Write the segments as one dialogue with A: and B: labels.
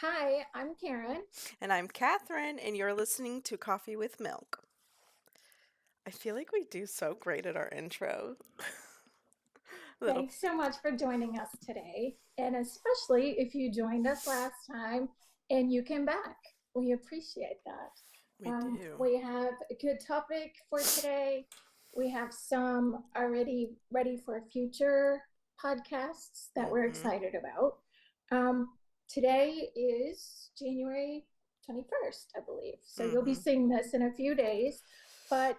A: Hi, I'm Karen.
B: And I'm Catherine, and you're listening to Coffee with Milk. I feel like we do so great at our intro. Little.
A: Thanks so much for joining us today, and especially if you joined us last time and you came back. We appreciate that.
B: We do.
A: We have a good topic for today. We have some already ready for future podcasts that we're
B: Mm-hmm.
A: excited about. Um, Today is January 21st, I believe. So you'll be
B: Mm-hmm.
A: seeing this in a few days. But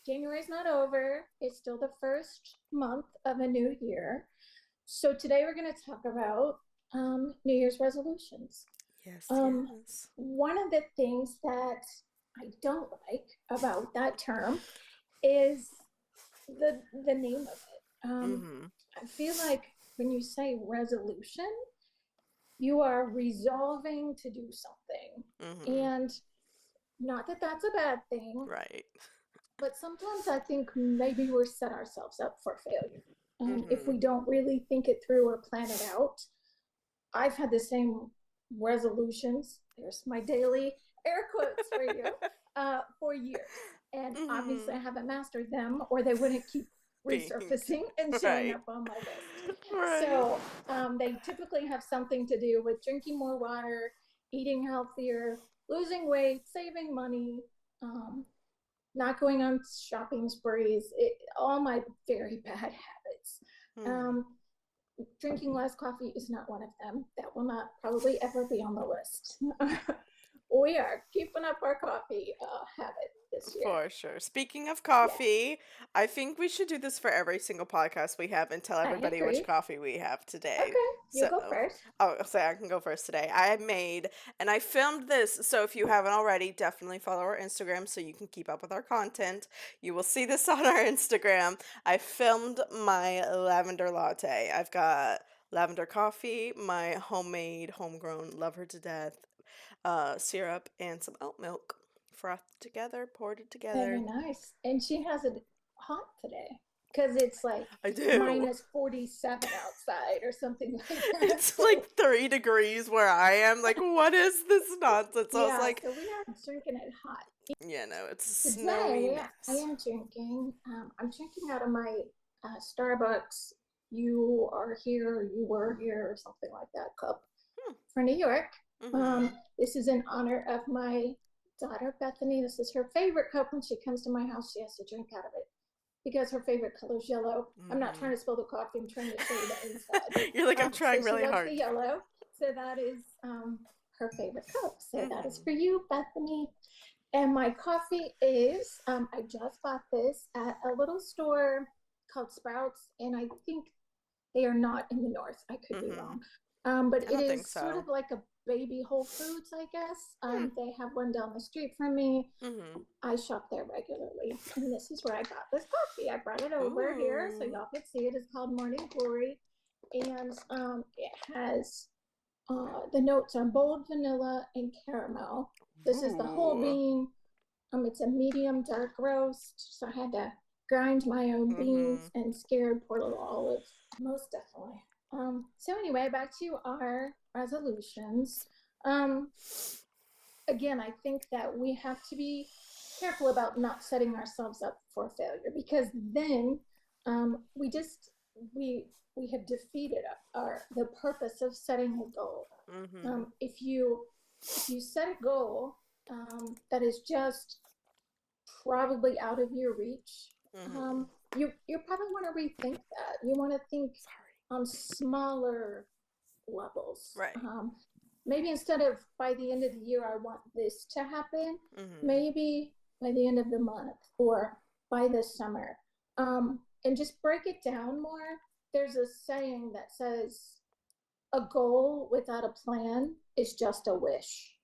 A: January's not over. It's still the first month of a new year. So today we're going to talk about New Year's resolutions.
B: Yes,
A: Um,
B: yes.
A: One of the things that I don't like about that term is the name of it.
B: Mm-hmm.
A: I feel like when you say resolution, you are resolving to do something,
B: Mm-hmm.
A: and not that that's a bad thing,
B: Right.
A: but sometimes I think maybe we're set ourselves up for failure if
B: Mm-hmm.
A: we don't really think it through or plan it out. I've had the same resolutions. There's my daily air quotes for you for years. And obviously,
B: Mm-hmm.
A: I haven't mastered them, or they wouldn't keep
B: Being
A: resurfacing and showing
B: right.
A: up on my list.
B: Right.
A: So they typically have something to do with drinking more water, eating healthier, losing weight, saving money, um, not going on shopping sprees, all my very bad habits.
B: Mm-hmm.
A: Um, Drinking less coffee is not one of them. That will not probably ever be on the list. We are keeping up our coffee habit this year.
B: For sure. Speaking of
A: Yes,
B: coffee, I think we should do this for every single podcast we have and tell
A: I
B: everybody which
A: agree.
B: coffee we have today.
A: Okay, you
B: So,
A: go first.
B: I'll say I can go first today. I made, and I filmed this. So, if you haven't already, definitely follow our Instagram so you can keep up with our content. You will see this on our Instagram. I filmed my lavender latte. I've got lavender coffee, my homemade, homegrown, love her to death syrup, and some oat milk. Frothed together, poured it
A: Very
B: together.
A: nice. And she has it hot today because it's like
B: I do.
A: minus 47 outside or something like that.
B: It's
A: So,
B: like 3 degrees where I am. Like, what is this nonsense? I was
A: yeah,
B: like,
A: so we are drinking it hot.
B: yeah, no, it's a snowy
A: Today, I
B: mess.
A: am drinking. I'm drinking out of my Starbucks. You are here, you were here, or something like that cup
B: Hmm.
A: for New York.
B: Mm-hmm.
A: This is in honor of my daughter Bethany. This is her favorite cup. When she comes to my house, she has to drink out of it because her favorite color is yellow. I'm not
B: Mm-hmm.
A: trying to spill the coffee. I'm trying to show you the inside.
B: You're like, I'm
A: So
B: trying
A: she
B: really
A: loves the
B: hard.
A: yellow. So that is her favorite cup. So that is
B: Mm-hmm.
A: for you, Bethany. And my coffee is, I just bought this at a little store called Sprouts, and I think they are not in the north. I could be
B: Mm-hmm.
A: wrong. But
B: I
A: it
B: don't think
A: is sort
B: so.
A: of like a baby Whole Foods, I guess.
B: Hmm.
A: They have one down the street from me.
B: Mm-hmm.
A: I shop there regularly, and this is where I got this coffee. I brought it over here so
B: Ooh.
A: y'all could see it. It's called Morning Glory, and it has the notes are bold vanilla and caramel. This is the whole
B: Ooh.
A: bean. It's a medium dark roast, so I had to grind my own
B: Mm-hmm.
A: beans and scared poor little olives, most definitely. So anyway, back to our resolutions. Um, Again, I think that we have to be careful about not setting ourselves up for failure because then we just we have defeated our the purpose of setting a goal.
B: Mm-hmm.
A: If you set a goal that is just probably out of your reach,
B: Mm-hmm.
A: you probably want to rethink that. You want to think
B: Sorry.
A: on smaller levels.
B: Right.
A: Maybe instead of by the end of the year, I want this to happen,
B: Mm-hmm.
A: maybe by the end of the month or by the summer. And just break it down more. There's a saying that says, a goal without a plan is just a wish.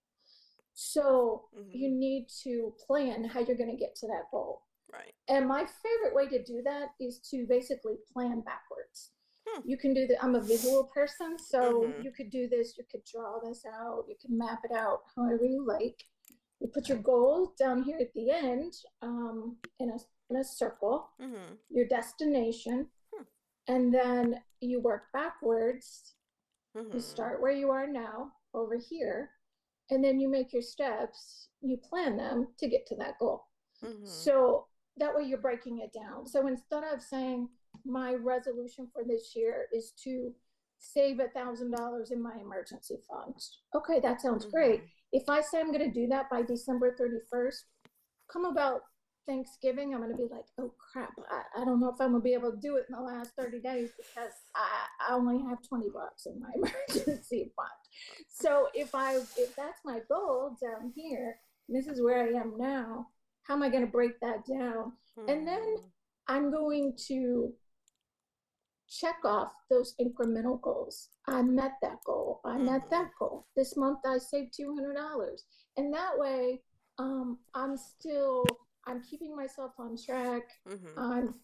A: So
B: Mm-hmm.
A: you need to plan how you're going to get to that goal.
B: Right.
A: And my favorite way to do that is to basically plan backwards.
B: Hmm.
A: You can do that. I'm a visual person, so
B: Mm-hmm.
A: you could do this, you could draw this out, you can map it out however you like. You put your goals down here at the end in a circle,
B: Mm-hmm.
A: your destination,
B: Hmm.
A: and then you work backwards You
B: Mhm.
A: start where you are now over here, and then you make your steps, you plan them to get to that goal.
B: Mhm.
A: So that way you're breaking it down. So instead of saying my resolution for this year is to save $1,000 in my emergency funds. Okay, that sounds great.
B: Mhm.
A: If I say I'm going to do that by December 31st, come about Thanksgiving, I'm going to be like, oh crap, I don't know if I'm going to be able to do it in the last 30 days because I only have $20 in my emergency fund. So if that's my goal down here, this is where I am now, how am I going to break that down? And then
B: Mhm.
A: I'm going to check off those incremental goals. I met that goal. I met
B: Mhm.
A: that goal. This month I saved $200. And that way, I'm keeping myself on track.
B: Mhm.
A: I'm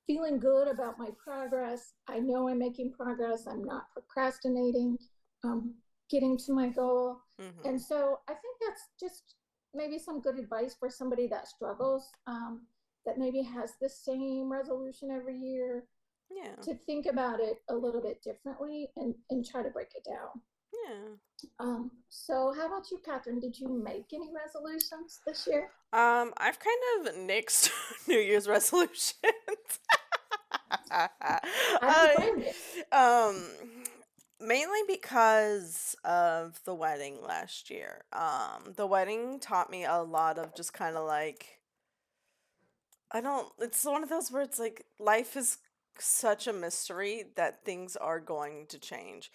A: feeling good about my progress. I know I'm making progress. I'm not procrastinating. I'm getting to my goal. And
B: Mhm.
A: so I think that's just maybe some good advice for somebody that struggles, that maybe has the same resolution every year,
B: Yeah.
A: to think about it a little bit differently and try to break it down.
B: Yeah.
A: So how about you, Catherine? Did you make any resolutions this year?
B: I've kind of nixed New Year's resolutions.
A: I don't
B: I,
A: blame you.
B: um, Mainly because of the wedding last year. The wedding taught me a lot of just kind of like I don't, it's one of those where it's like life is such a mystery that things are going to change.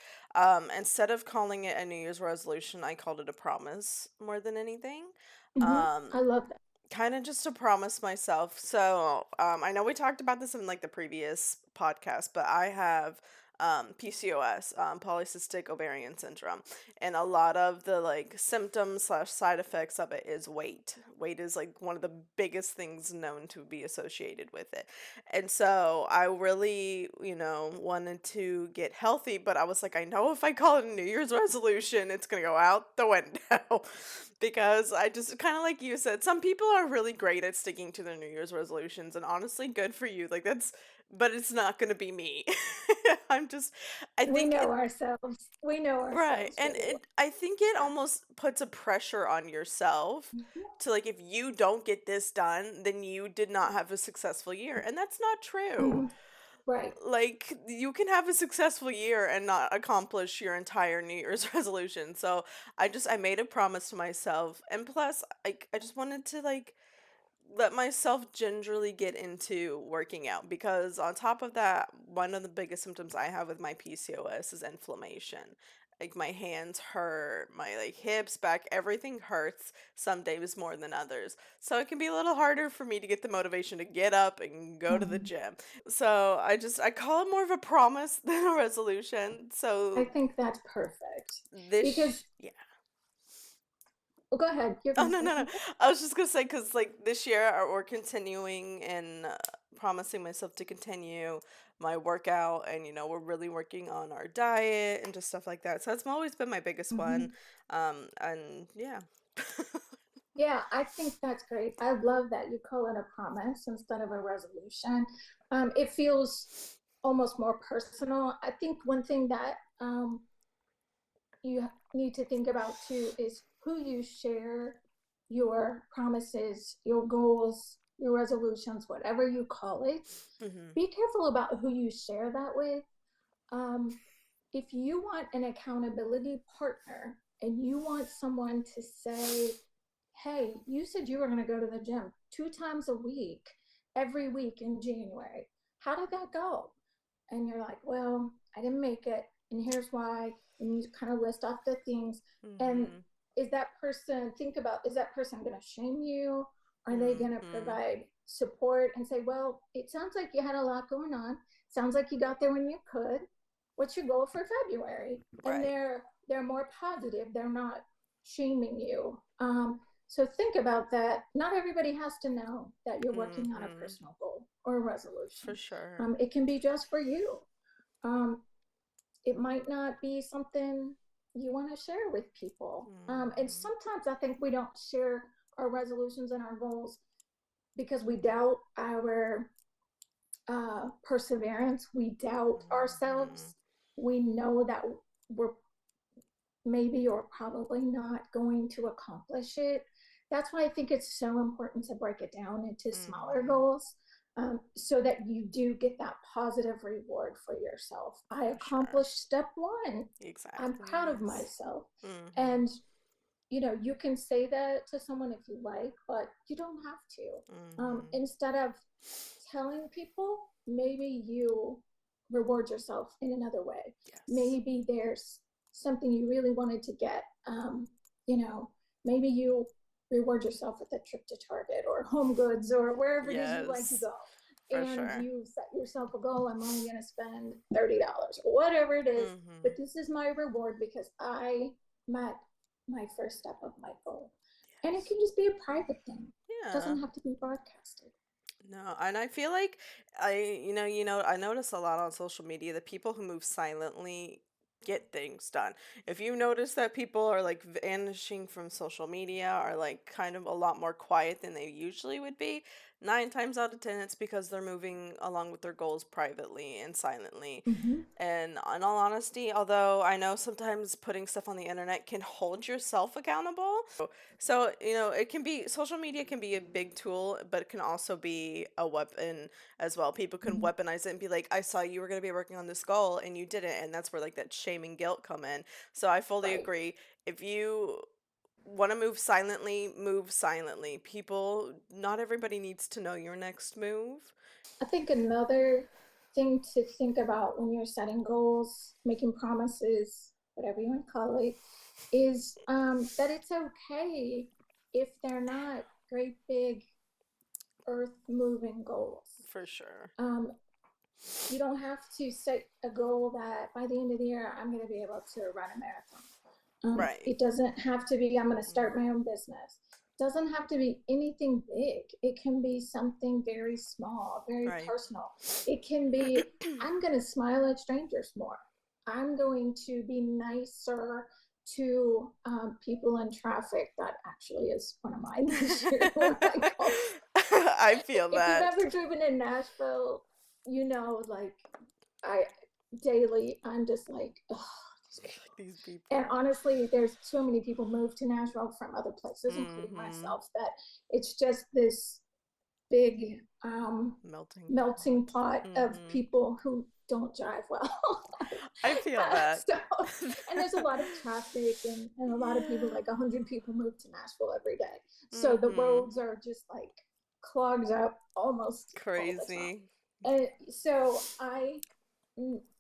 B: Instead of calling it a New Year's resolution, I called it a promise more than anything.
A: I
B: Um,
A: love that.
B: Kind of just to promise myself. So, I know we talked about this in like the previous podcast, but I have PCOS, polycystic ovarian syndrome, and a lot of the like symptoms slash side effects of it is weight. Weight is like one of the biggest things known to be associated with it, and so I really, wanted to get healthy, but I was like, I know if I call it a New Year's resolution, it's gonna go out the window. Because I just kind of like you said, some people are really great at sticking to their New Year's resolutions, and honestly, good for you. Like, but it's not gonna be me. I'm just, I
A: We
B: think
A: know
B: it,
A: ourselves. We know
B: right.
A: ourselves
B: And
A: really well.
B: I think it almost puts a pressure on yourself
A: Mhm.
B: to like, if you don't get this done, then you did not have a successful year. And that's not true.
A: Mhm. Right.
B: Like, you can have a successful year and not accomplish your entire New Year's resolution. So I made a promise to myself. And plus, like, I just wanted to like let myself gingerly get into working out because on top of that, one of the biggest symptoms I have with my PCOS is inflammation. Like my hands hurt, my like hips, back, everything hurts some days more than others. So it can be a little harder for me to get the motivation to get up and go to the
A: Mhm.
B: gym. So I call it more of a promise than a resolution.
A: I
B: So
A: think that's perfect
B: this
A: because,
B: yeah.
A: well, go ahead. You're
B: Oh
A: going to
B: no
A: say
B: no no!
A: something?
B: I was just gonna say because like this year we're continuing and promising myself to continue my workout and we're really working on our diet and just stuff like that. So that's always been my biggest one.
A: Mhm.
B: And yeah.
A: Yeah, I think that's great. I love that you call it a promise instead of a resolution. It feels almost more personal. I think one thing that you need to think about too is who you share your promises, your goals, your resolutions, whatever you call it.
B: Mhm.
A: Be careful about who you share that with. Um, if you want an accountability partner and you want someone to say, hey, you said you were going to go to the gym 2 times a week, every week in January. How did that go? And you're like, well, I didn't make it. And here's why. And you kind of list off the things. And
B: Mhm.
A: think about, is that person going to shame you? Are they going to
B: Mhm.
A: provide support and say, well, it sounds like you had a lot going on. Sounds like you got there when you could. What's your goal for February? And
B: Right.
A: they're more positive. They're not shaming you. So think about that. Not everybody has to know that you're working on a
B: Mhm.
A: personal goal or a
B: For
A: resolution.
B: sure.
A: It can be just for you. Um, it might not be something you want to share with people. And
B: Mhm.
A: sometimes I think we don't share our resolutions and our goals because we doubt our perseverance. We doubt
B: Mhm.
A: ourselves. We know that we're maybe or probably not going to accomplish it. That's why I think it's so important to break it down into smaller
B: Mhm.
A: goals, so that you do get that positive reward for yourself. I
B: For sure.
A: accomplished step one. I'm
B: Exactly,
A: proud of
B: yes.
A: myself.
B: Mhm.
A: And, you can say that to someone if you like, but you don't have to.
B: Mhm.
A: Instead of telling people, maybe you reward yourself in another way.
B: Yes.
A: Maybe there's something you really wanted to get. You know, maybe you reward yourself with a trip to Target or Home Goods or wherever it is you like to
B: Yes.
A: go.
B: For
A: And
B: sure.
A: you set yourself a goal. I'm only going to spend $30 or whatever it is, but
B: Mhm.
A: this is my reward because I met my first step of my goal. And it
B: Yes.
A: can just be a private thing. It
B: Yeah.
A: doesn't have to be broadcasted.
B: No, and I feel like I notice a lot on social media that people who move silently get things done. If you notice that people are like vanishing from social media, are like kind of a lot more quiet than they usually would be, 9 times out of 10 it's because they're moving along with their goals privately and silently.
A: Mm-hmm.
B: And in all honesty, although I know sometimes putting stuff on the internet can hold yourself accountable. So, it can be social media can be a big tool, but it can also be a weapon as well. People can
A: Mm-hmm.
B: weaponize it and be like, I saw you were going to be working on this goal and you didn't. And that's where like that shame and guilt come in. So I fully
A: Right.
B: agree. If you want to move silently, move silently. Not everybody needs to know your next move.
A: I think another thing to think about when you're setting goals, making promises, whatever you want to call it, is that it's okay if they're not great big earth moving goals.
B: For sure.
A: Um, you don't have to set a goal that by the end of the year, I'm going to be able to run a marathon.
B: Right.
A: It doesn't have to be, I'm going to start my
B: Mhm.
A: own business. It doesn't have to be anything big. It can be something very small, very
B: Right.
A: personal. It can be, I'm going to smile at strangers more. I'm going to be nicer to people in traffic. That actually is one of mine this year. One of my goals.
B: I feel
A: If you've
B: that.
A: ever driven in Nashville, like I daily, I'm just like, oh, these people.
B: These
A: And
B: people.
A: honestly, there's so many people moved to Nashville from other places, including
B: Mhm.
A: myself, that it's just this big
B: Melting
A: melting
B: pot.
A: pot of
B: Mhm.
A: people who don't drive well.
B: I feel that.
A: So, and there's a lot of traffic, and a lot of people,
B: Yeah.
A: like 100 people move to Nashville every day. So the
B: Mhm.
A: roads are just like clogged up almost all the time.
B: Crazy.
A: And so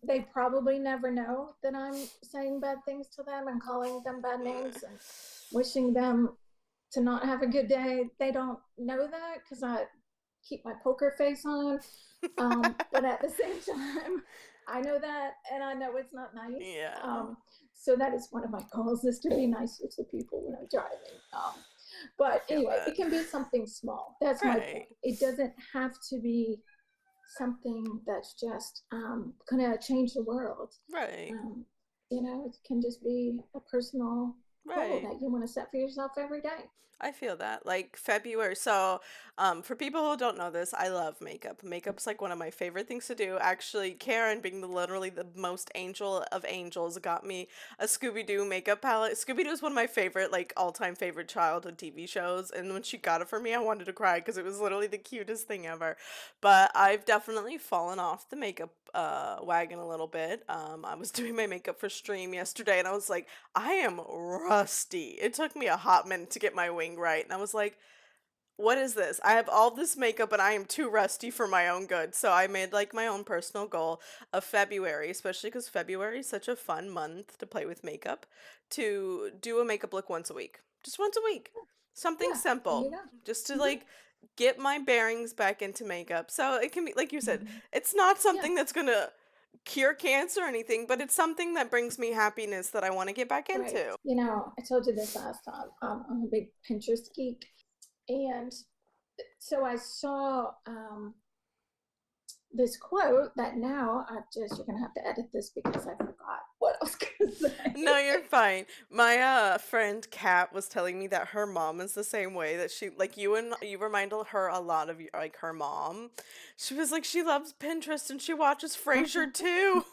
A: they probably never know that I'm saying bad things to them and calling them bad names and wishing them to not have a good day. They don't know that because I keep my poker face on. But at the same time, I know that and I know it's not nice.
B: Yeah.
A: So that is one of my goals is to be nicer to people when I'm driving.
B: I
A: But
B: feel
A: anyway,
B: that.
A: it can be something small. That's my
B: Right.
A: point. It doesn't have to be something that's just gonna change the world.
B: Right.
A: Um, it can just be a personal goal
B: Right.
A: that you want to set for yourself every day.
B: I feel that. Like February. So, for people who don't know this, I love makeup. Makeup's like one of my favorite things to do. Actually, Karen, being literally the most angel of angels, got me a Scooby Doo makeup palette. Scooby Doo is one of my favorite, like all time favorite childhood TV shows. And when she got it for me, I wanted to cry because it was literally the cutest thing ever. But I've definitely fallen off the makeup wagon a little bit. I was doing my makeup for stream yesterday, and I was like, I am rusty. It took me a hot minute to get my wing right. And I was like, what is this? I have all this makeup and I am too rusty for my own good. So I made like my own personal goal of February, especially because February is such a fun month to play with makeup, to do a makeup look once a week. Just once a week. Something
A: Yeah, there
B: simple.
A: you go.
B: Just to
A: Mm-hmm.
B: like get my bearings back into makeup. So it can be, like you said,
A: Mm-hmm.
B: it's not
A: Yeah,
B: something that's gonna cure cancer or anything, but it's something that brings me happiness that I want to get back
A: right.
B: into.
A: I told you this last time. I'm a big Pinterest geek, and so I saw this quote that now you're gonna have to edit this because I forgot what I was gonna
B: No,
A: say.
B: you're fine. My friend Kat was telling me that her mom is the same way, that she like you remind her a lot of like her mom. She was like she loves Pinterest and she watches Frasier too.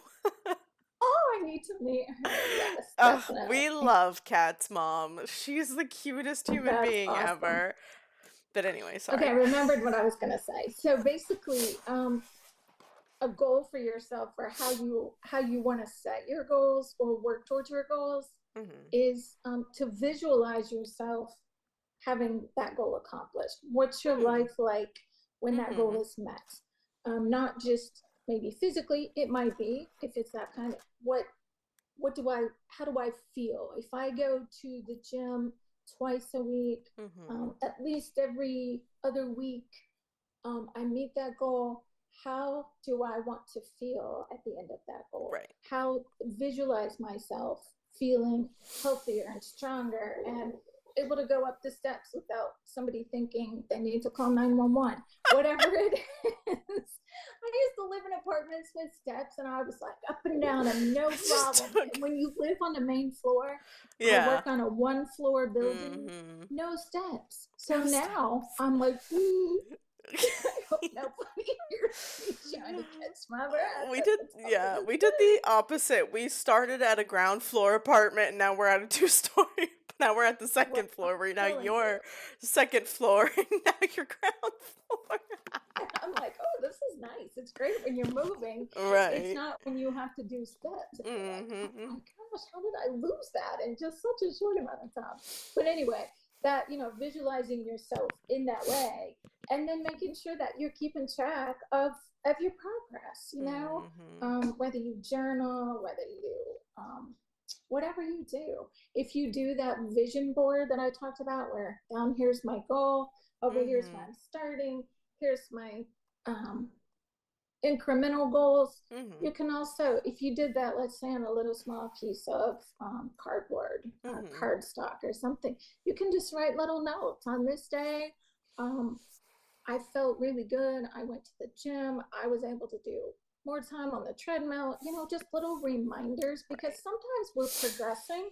A: Oh, I need to meet her. Yes,
B: Oh, we
A: definitely.
B: love Kat's mom. She's the cutest human
A: That's
B: being
A: awesome.
B: ever. But anyway,
A: Okay, I
B: sorry.
A: remembered what I was going to say. So basically, a goal for yourself for how you want to set your goals or work towards your goals
B: Mhm.
A: is to visualize yourself having that goal accomplished. What's your
B: Hmm.
A: life like when that goal
B: Mhm.
A: is met? Not just maybe physically, it might be if it's that kind of what do I how do I feel if I go to the gym twice a week,
B: Mhm.
A: at least every other week, I meet that goal. How do I want to feel at the end of that goal?
B: Right.
A: How visualize myself feeling healthier and stronger and able to go up the steps without somebody thinking they need to call 911, whatever it is. I used to live in apartments with steps and I was like up and down and no
B: It just
A: problem.
B: took.
A: And when you live on the main floor, I
B: Yeah.
A: work on a one floor building,
B: Mhm.
A: no steps. So
B: No
A: now
B: steps.
A: I'm like, I hope nobody hears me trying to catch my breath
B: We
A: at
B: did,
A: the top of
B: yeah,
A: the
B: we did the
A: stairs.
B: opposite. We started at a ground floor apartment and now we're at a two-story. Now we're at the
A: Well,
B: second
A: I'm
B: floor where now
A: telling you.
B: you're second floor and now you're ground floor.
A: And I'm like, oh, this is nice. It's great when you're moving. It's
B: Right.
A: not when you have to do steps. And you're like, oh my
B: Mhm.
A: gosh, how did I lose that in just such a short amount of time? But anyway, that, visualizing yourself in that way and then making sure that you're keeping track of your progress,
B: Mhm.
A: whether you journal, whether you, whatever you do. If you do that vision board that I talked about, where down here's my goal, over here's where
B: Mhm.
A: I'm starting, here's my um, incremental goals.
B: Mhm.
A: You can also, if you did that, let's say on a little small piece of cardboard,
B: Mhm.
A: cardstock, or something, you can just write little notes. On this day, um, I felt really good. I went to the gym. I was able to do more time on the treadmill, just little reminders because
B: Right.
A: sometimes we're progressing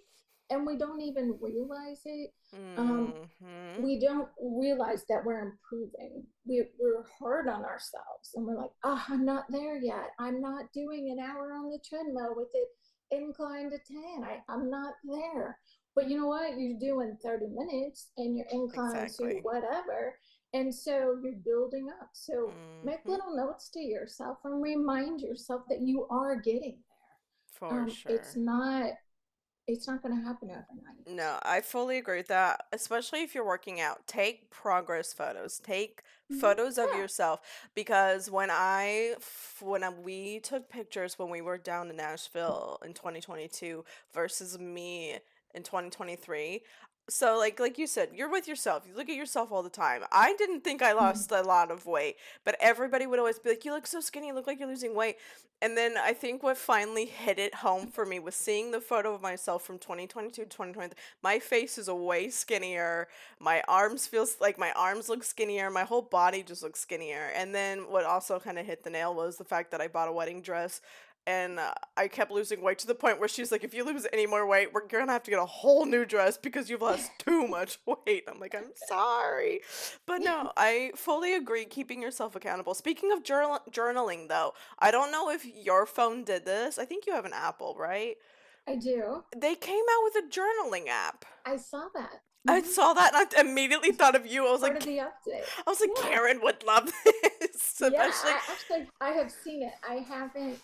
A: and we don't even realize it. Um,
B: Mhm.
A: we don't realize that we're improving. We're hard on ourselves and we're like, oh, I'm not there yet. I'm not doing an hour on the treadmill with it inclined to 10. I'm not there. But you know what? You're doing 30 minutes and you're inclined to
B: Exactly.
A: whatever. And so you're building up. So make
B: Mhm.
A: little notes to yourself and remind yourself that you are getting there.
B: For sure.
A: It's not going to happen overnight.
B: No, I fully agree with that, especially if you're working out. Take progress photos. Take photos of
A: Yeah.
B: yourself because we took pictures when we were down in Nashville in 2022 versus me in 2023. So like you said, you're with yourself. You look at yourself all the time. I didn't think I
A: Mm-hmm.
B: lost a lot of weight, but everybody would always be like, "You look so skinny. You look like you're losing weight." And then I think what finally hit it home for me was seeing the photo of myself from 2022 to 2023. My face is way skinnier. My arms look skinnier. My whole body just looks skinnier. And then what also kind of hit the nail was the fact that I bought a wedding dress and I kept losing weight to the point where she's like, if you lose any more weight, we're gonna have to get a whole new dress because you've lost too much weight. I'm like, I'm sorry. But no, I fully agree keeping yourself accountable. Speaking of journaling, though, I don't know if your phone did this. I think you have an Apple, right?
A: I do.
B: They came out with a journaling app.
A: I saw that.
B: I
A: Mm-hmm.
B: saw that and I immediately thought of you.
A: Part of the update. Yeah.
B: Karen would love this,
A: Yeah,
B: especially.
A: I have seen it. I haven't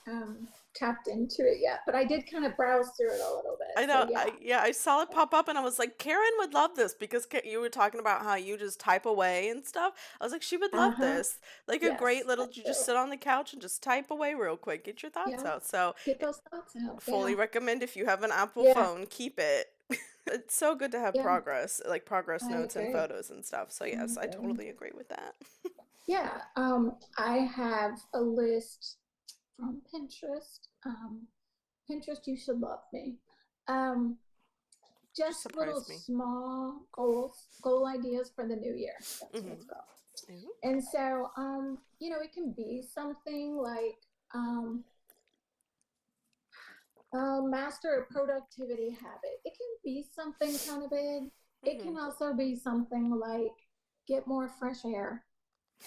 A: tapped into it yet, but I did kind of browse through it a little bit.
B: I
A: So
B: know.
A: yeah.
B: I saw it pop up and I was like, Karen would love this because you were talking about how you just type away and stuff. I was like, she would love
A: Uh-huh.
B: this. Like a great
A: Yes, I
B: little, you just
A: do.
B: sit on the couch and just type away real quick, get your thoughts
A: Yeah.
B: out. So,
A: Get those thoughts out.
B: fully
A: Yeah.
B: recommend if you have an Apple
A: Yeah.
B: phone, keep it. It's so good to have
A: Yeah.
B: progress
A: I
B: notes and
A: agree.
B: photos and stuff. So,
A: I
B: yes, I
A: agree.
B: totally agree with that.
A: Yeah. I have a list from Pinterest. Pinterest, you should love me. Um,
B: Just
A: just little
B: surprised me.
A: small goal ideas for the new year. That's what it's
B: Hmm.
A: called. And so, it can be something like master a productivity habit. It can be something kind of big. It
B: Hmm.
A: can also be something like get more fresh air.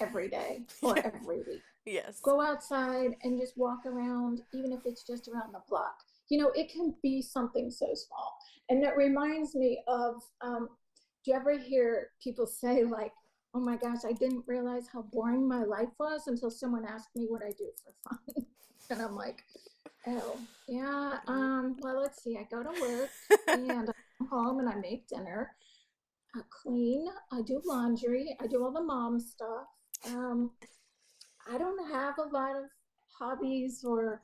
A: every day or
B: Yeah.
A: every week.
B: Yes.
A: Go outside and just walk around, even if it's just around the block. It can be something so small. And that reminds me of, do you ever hear people say, like, oh my gosh, I didn't realize how boring my life was until someone asked me what I do for fun? And I'm like, oh, yeah,
B: Mm,
A: well, let's see. I go to work and I come home and I make dinner, I clean, I do laundry, I do all the mom stuff. Um, I don't have a lot of hobbies or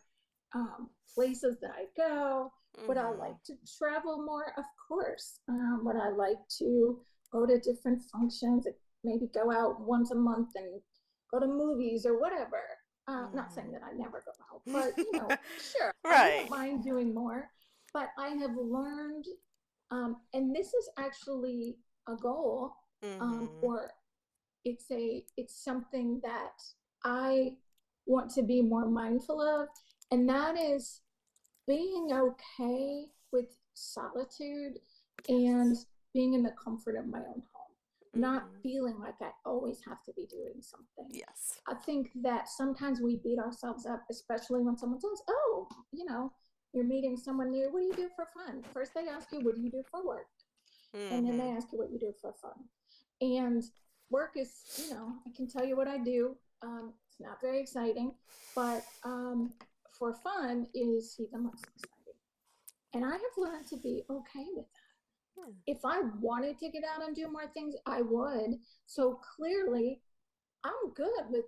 A: places that I go. Would I
B: mhm.
A: like to travel more? Of course. Would I like to go to different functions? Maybe go out once a month and go to movies or whatever. Not saying
B: Mhm.
A: that I never go out, but sure, I wouldn't
B: Right.
A: mind doing more. But I have learned, and this is actually a goal,
B: Mhm.
A: or it's something that I want to be more mindful of, and that is being okay with solitude and
B: Yes.
A: being in the comfort of my own home, not
B: Mhm.
A: feeling like I always have to be doing something.
B: Yes.
A: I think that sometimes we beat ourselves up, especially when someone says, oh, you're meeting someone new. What do you do for fun? First, they ask you, what do you do for work? And then they
B: Mhm.
A: ask you what you do for fun. And work is, I can tell you what I do. It's not very exciting, but for fun is even less exciting. And I have learned to be okay with that.
B: Yeah.
A: If I wanted to get out and do more things, I would. So clearly, I'm good with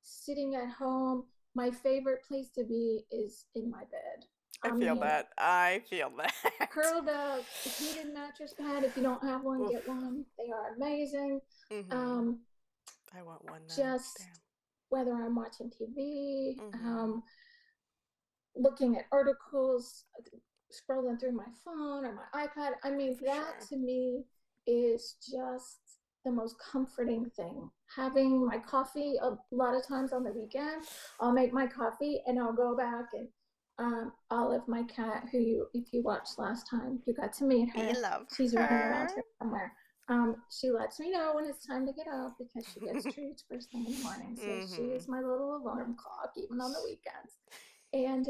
A: sitting at home. My favorite place to be is in my bed.
B: I
A: I
B: feel
A: mean,
B: that. I feel that.
A: curled up, heated mattress pad. If you don't have one,
B: Oof.
A: get one. They are amazing.
B: Mhm.
A: Um,
B: I want one now.
A: just
B: Damn.
A: whether I'm watching TV,
B: Mhm.
A: looking at articles, scrolling through my phone or my iPad. I mean,
B: For
A: that
B: sure.
A: to me is just the most comforting thing. Having my coffee a lot of times on the weekend, I'll make my coffee and I'll go back and Olive, my cat, if you watched last time, you got to meet
B: We
A: her.
B: love
A: She's running around
B: her.
A: here somewhere. She lets me know when it's time to get up because she gets treats first thing in the morning. So she is
B: Mhm.
A: my little alarm clock, even on the weekends. And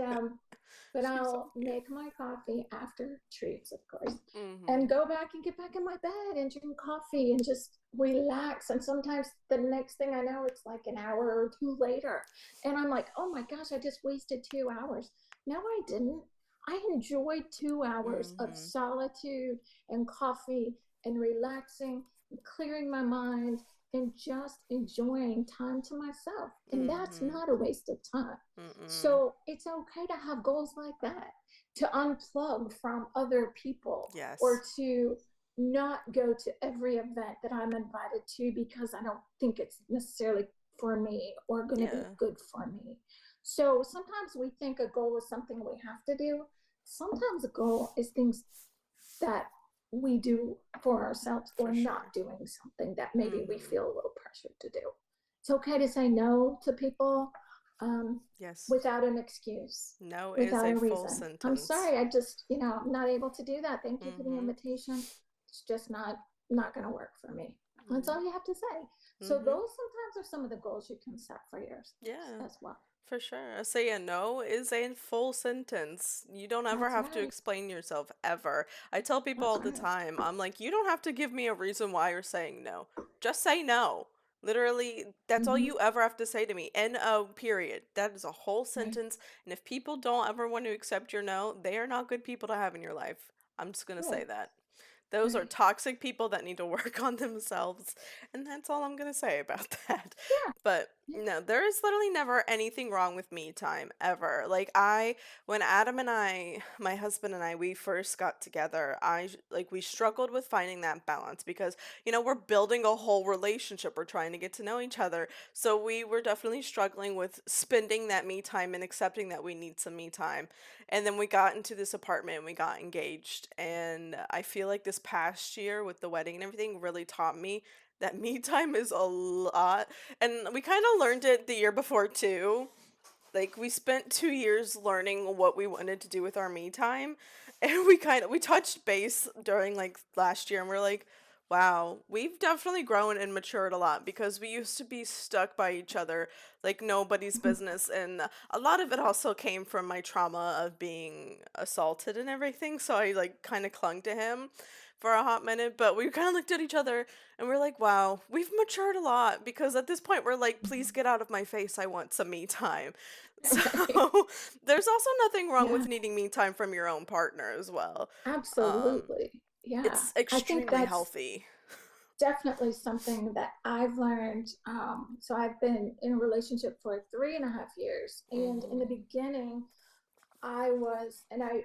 A: but
B: She's so
A: I'll
B: cute.
A: make my coffee after treats, of course, and
B: Mhm.
A: go back and get back in my bed and drink coffee and just relax. And sometimes the next thing I know, it's like an hour or two later. And I'm like, oh my gosh, I just wasted 2 hours. No, I didn't. I enjoyed 2 hours of
B: Mhm.
A: solitude and coffee and relaxing and clearing my mind and just enjoying time to myself. And that's
B: Mhm.
A: not a waste of time.
B: Mm-mm.
A: So it's okay to have goals like that, to unplug from other people or
B: Yes.
A: to not go to every event that I'm invited to because I don't think it's necessarily for me or going to be
B: Yeah.
A: good for me. So sometimes we think a goal is something we have to do. Sometimes a goal is things that we do for ourselves or
B: For
A: not
B: sure.
A: doing something that maybe we
B: Mhm.
A: feel a little pressured to do. It's okay to say no to people, um,
B: Yes.
A: without an excuse,
B: No is
A: without
B: a
A: a
B: full
A: reason. I'm
B: sentence.
A: sorry, I just, I'm not able to do that. Thank you for the
B: Mhm.
A: invitation. It's just not going to work for me. That's
B: Mm.
A: all you have to say. So
B: Mhm.
A: those sometimes are some of the goals you can set for yourself
B: Yeah.
A: as well.
B: For sure. A say a no is a full sentence. You don't ever
A: That's
B: have to
A: right.
B: explain yourself ever. I tell people
A: That's
B: all the
A: right.
B: time, I'm like, you don't have to give me a reason why you're saying no. Just say no. Literally, that's all
A: Mm-hmm.
B: you ever have to say to me. N-O, period. That is a whole
A: Right.
B: sentence. And if people don't ever want to accept your no, they are not good people to have in your life. I'm just going to say
A: Right.
B: that. Those are
A: Right.
B: toxic people that need to work on themselves. And that's all I'm going to say about that.
A: Yeah.
B: But
A: Yeah.
B: no, there is literally never anything wrong with me time ever. When Adam and I, my husband and I, we first got together, we struggled with finding that balance because, we're building a whole relationship. We're trying to get to know each other. So we were definitely struggling with spending that me time and accepting that we need some me time. And then we got into this apartment and we got engaged. And I feel like this past year with the wedding and everything really taught me that me time is a lot. And we kind of learned it the year before too. Like we spent 2 years learning what we wanted to do with our me time. And we touched base during like last year and we're like, Wow, we've definitely grown and matured a lot because we used to be stuck by each other like nobody's business. And a lot of it also came from my trauma of being assaulted and everything. So I like kind of clung to him for a hot minute. But we kind of looked at each other and we're like, wow, we've matured a lot because at this point we're like, please get out of my face. I want some me time. So
A: Right.
B: there's also nothing wrong with
A: Yeah,
B: needing me time from your own partner as well. Um,
A: absolutely. Yeah.
B: it's
A: I think
B: extremely
A: that's
B: healthy.
A: definitely something that I've learned. So I've been in a relationship for 3.5 years. And in the
B: Mhm.
A: beginning, I was, and I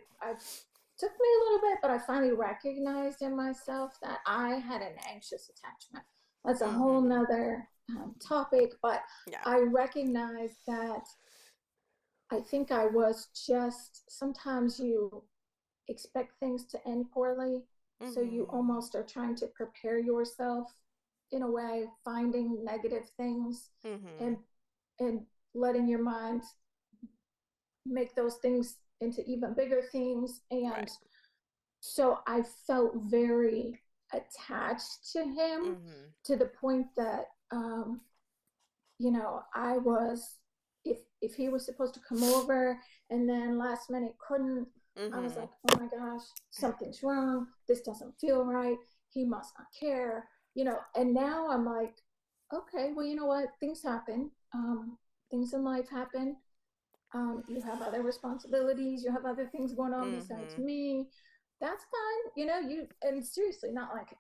A: took me a little bit, but I finally recognized in myself that I had an anxious attachment. That's a whole
B: Mhm.
A: nother topic, but
B: Yeah.
A: I recognized that I think I was just sometimes you expect things to end poorly. So you
B: Mhm.
A: almost are trying to prepare yourself in a way, finding negative things and
B: Mhm.
A: and letting your mind make those things into even bigger things. And
B: Right.
A: so I felt very attached to him
B: Mhm.
A: to the point that I was, if he was supposed to come over and then last minute couldn't, I was
B: Mhm.
A: like, oh my gosh, something's wrong. This doesn't feel right. He must not care. And now I'm like, okay, well, you know what? Things happen. Things in life happen. You have other responsibilities. You have other things going on besides
B: Mhm.
A: me. That's fine. And seriously, not like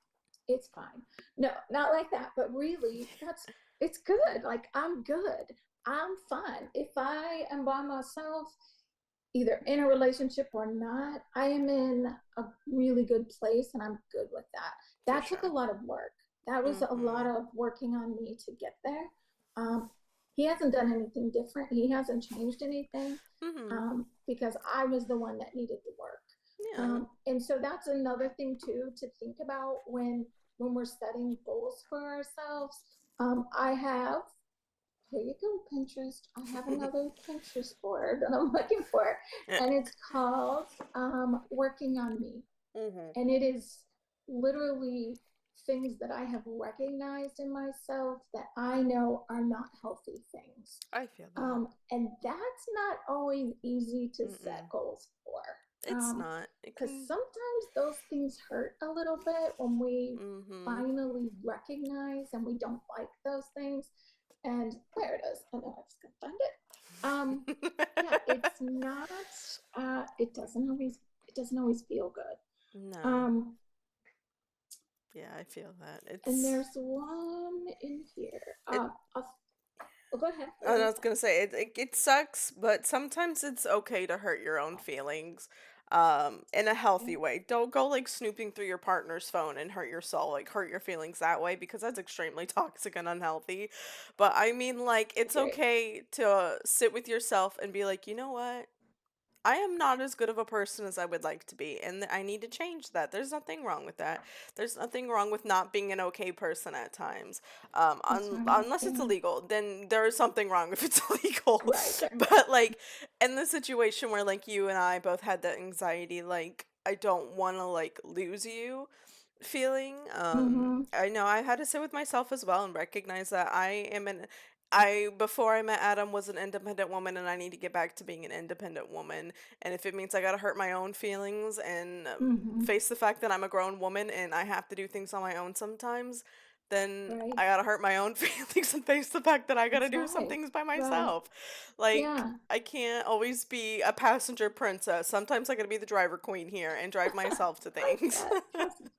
A: it's fine. No, not like that. But really, it's good. Like I'm good. I'm fine. If I am by myself, either in a relationship or not, I am in a really good place and I'm good with that.
B: For
A: That took a
B: sure.
A: lot of work. That was a lot
B: Mhm.
A: of working on me to get there. Um, he hasn't done anything different. He hasn't changed anything
B: Mhm.
A: because I was the one that needed the work.
B: Yeah.
A: And so that's another thing too to think about when we're setting goals for ourselves. I have Here you go, Pinterest. I have another Pinterest board that I'm looking for,
B: Yeah.
A: and it's called Working on Me.
B: Mhm.
A: And it is literally things that I have recognized in myself that I know are not healthy things.
B: I feel that.
A: And that's not always easy to set
B: Mm-mm.
A: goals for.
B: It's not. It
A: Because
B: can.
A: sometimes those things hurt a little bit when we
B: Mhm.
A: finally recognize and we don't like those things. And there it is. I know I just gotta find it. Yeah, it's not. It doesn't always feel good.
B: No. Yeah, I feel that.
A: And
B: It's
A: there's one in here.
B: it
A: Go ahead. What were
B: And
A: you
B: I
A: gonna
B: was
A: say?
B: gonna say it sucks, but sometimes it's okay to hurt your own feelings, in a healthy
A: Right.
B: way. Don't go like snooping through your partner's phone and hurt your soul, like hurt your feelings that way because that's extremely toxic and unhealthy. But I mean, like,
A: I
B: it's
A: agree.
B: okay to sit with yourself and be like, you know what? I am not as good of a person as I would like to be, and I need to change that. There's nothing wrong with that. There's nothing wrong with not being an okay person at times.
A: That's right.
B: Unless it's
A: Yeah.
B: illegal, then there is something wrong if it's illegal.
A: Right. Right.
B: But like in the situation where like you and I both had that anxiety, like I don't want to like lose you feeling.
A: Mm-hmm.
B: I know I had to sit with myself as well and recognize that I before I met Adam was an independent woman and I need to get back to being an independent woman. And if it means I got to hurt my own feelings and
A: Mm-hmm.
B: face the fact that I'm a grown woman and I have to do things on my own sometimes, then
A: Right.
B: I got to hurt my own feelings and face the fact that I got to
A: That's
B: do some
A: right.
B: things by
A: Right.
B: myself. Like
A: Yeah.
B: I can't always be a passenger princess. Sometimes I got to be the driver queen here and drive myself to
A: Like
B: things.
A: that. Passenger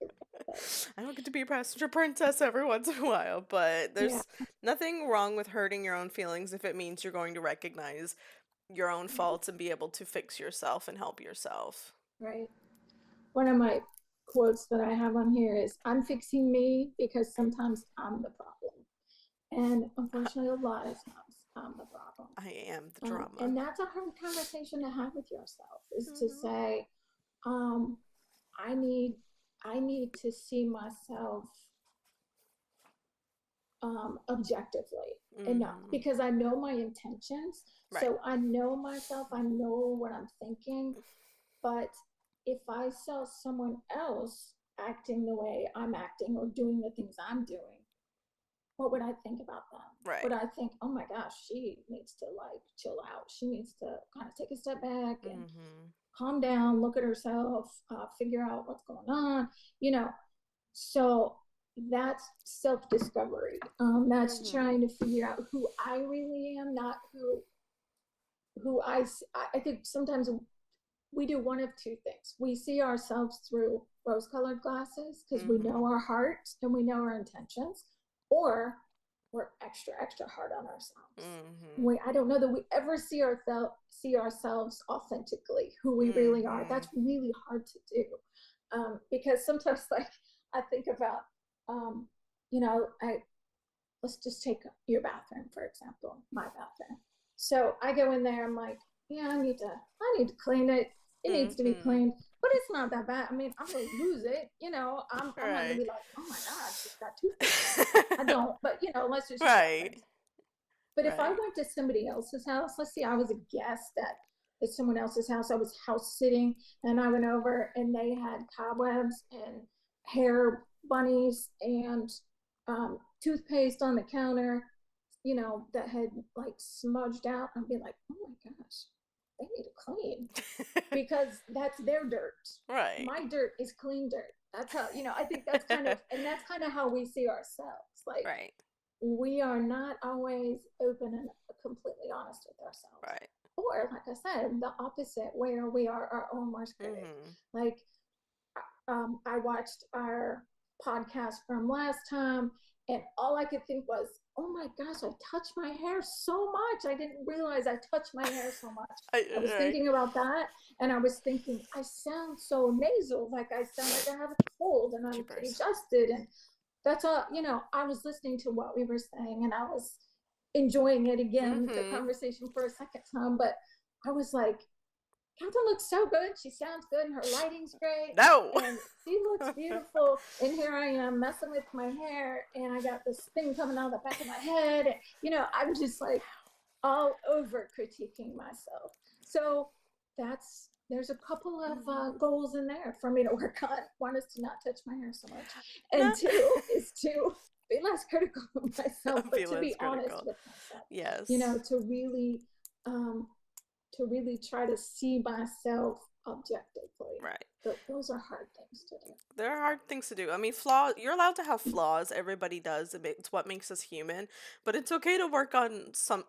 A: princess.
B: I don't get to be a passenger princess every once in a while, but
A: Yeah.
B: there's nothing wrong with hurting your own feelings if it means you're going to recognize your own
A: Right.
B: faults and be able to fix yourself and help yourself.
A: Right. One of my quotes that I have on here is I'm fixing me because sometimes I'm the problem. And unfortunately, a lot of times I'm the problem.
B: I am the drama.
A: And that's a hard conversation to have with yourself is to
B: Hmm.
A: say, um, I need I need to see myself objectively enough
B: Hmm.
A: because I know my intentions.
B: Right.
A: So I know myself, I know what I'm thinking. But if I saw someone else acting the way I'm acting or doing the things I'm doing, what would I think about them?
B: Right.
A: Would I think, oh my gosh, she needs to like chill out. She needs to kind of take a step back and
B: Mhm.
A: calm down, look at herself, figure out what's going on, you know. So that's self discovery. That's
B: Mhm.
A: trying to figure out who I really am, not who I think sometimes we do one of two things. We see ourselves through rose colored glasses because we know
B: Mhm.
A: our heart and we know our intentions, or we're extra, extra hard on ourselves.
B: Mhm.
A: I don't know that we ever see ourselves authentically, who we really are. That's
B: Mhm.
A: really hard to do because sometimes, like, I think about, I let's just take your bathroom for example, my bathroom. So I go in there, I'm like, yeah, I need to clean it. It needs to be
B: Mhm.
A: cleaned, but it's not that bad. I mean, I'm gonna lose it, I'm not gonna
B: Right.
A: be like, oh my god, she's got toothpaste on. I don't, but let's just use that for
B: Right.
A: instance. But if I
B: Right.
A: went to somebody else's house, let's see, I was a guest at someone else's house. I was house sitting, and I went over, and they had cobwebs and hair bunnies and toothpaste on the counter, that had like smudged out. I'd be like, oh my gosh, they need to clean because that's their dirt.
B: Right.
A: My dirt is clean dirt. That's how, I think that's kind of how we see ourselves. Like,
B: Right.
A: we are not always open and completely honest with ourselves.
B: Right.
A: Or, like I said, the opposite, where we are our own worst critic.
B: Mhm.
A: Like, I watched our podcast from last time, and all I could think was, oh my gosh, I touched my hair so much. I didn't realize I touched my hair so much. I was
B: Right.
A: thinking about that, and I was thinking, I sound so nasal, like I sound like I have a cold and I'm
B: Jeepers.
A: congested. And that's all, I was listening to what we were saying, and I was enjoying it again, the
B: Mhm.
A: conversation for a second time. But I was like, Catherine looks so good. She sounds good, and her lighting's great,
B: No.
A: and she looks beautiful. And here I am messing with my hair, and I got this thing coming out of the back of my head. And, I'm just like all over critiquing myself. So there's a couple of
B: Mhm.
A: goals in there for me to work on. One is to not touch my hair so much, and
B: No.
A: two is to be less critical of myself, but
B: Be
A: to
B: less
A: be honest
B: critical.
A: with myself.
B: Yes.
A: Um, to really try to see myself objectively.
B: Right.
A: Those are hard things to do.
B: There are hard things to do. I mean, flaws, you're allowed to have flaws. Everybody does. It's what makes us human. But it's okay to work on some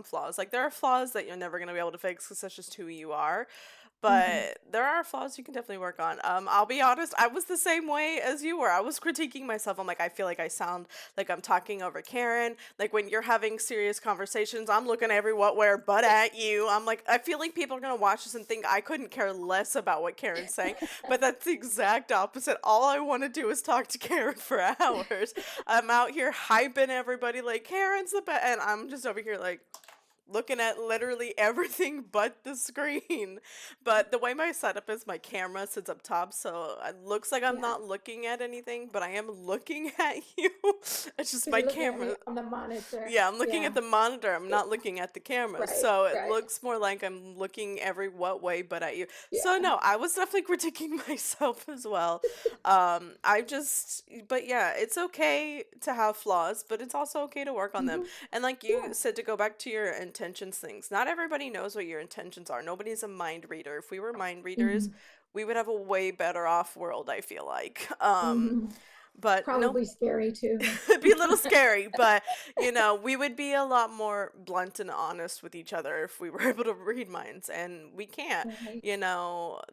B: flaws. Like there are flaws that you're never going to be able to fix because that's just who you are.
A: Mm-hmm.
B: But there are flaws you can definitely work on. I'll be honest, I was the same way as you were. I was critiquing myself. I'm like, I feel like I sound like I'm talking over Karen. Like when you're having serious conversations, I'm looking every what where but at you. I'm like, I feel like people are gonna watch this and think I couldn't care less about what Karen's saying. But that's the exact opposite. All I want to do is talk to Karen for hours. I'm out here hyping everybody like Karen's the best, and I'm just over here like looking at literally everything but the screen. But the way my setup is, my camera sits up top, so it looks like I'm
A: Yeah.
B: not looking at anything, but I am looking at you. It's just
A: So
B: my
A: you're looking at
B: camera.
A: me on the monitor.
B: Yeah, I'm looking
A: Yeah.
B: at the monitor. I'm
A: Yeah.
B: not looking at the camera.
A: Right.
B: So it
A: Right.
B: looks more like I'm looking every what way but at you. So
A: Yeah.
B: no, I was definitely critiquing myself as well. I just but yeah, it's okay to have flaws, but it's also okay to work on them.
A: Mm-hmm.
B: And like you
A: Yeah.
B: said, to go back to your intentions things, not everybody knows what your intentions are. Nobody's a mind reader. If we were mind readers,
A: Mm-hmm.
B: we would have a way better off world, I feel like.
A: Mm-hmm.
B: But no,
A: Probably scary too.
B: it'd be a little scary, but we would be a lot more blunt and honest with each other if we were able to read minds, and we can't.
A: Right.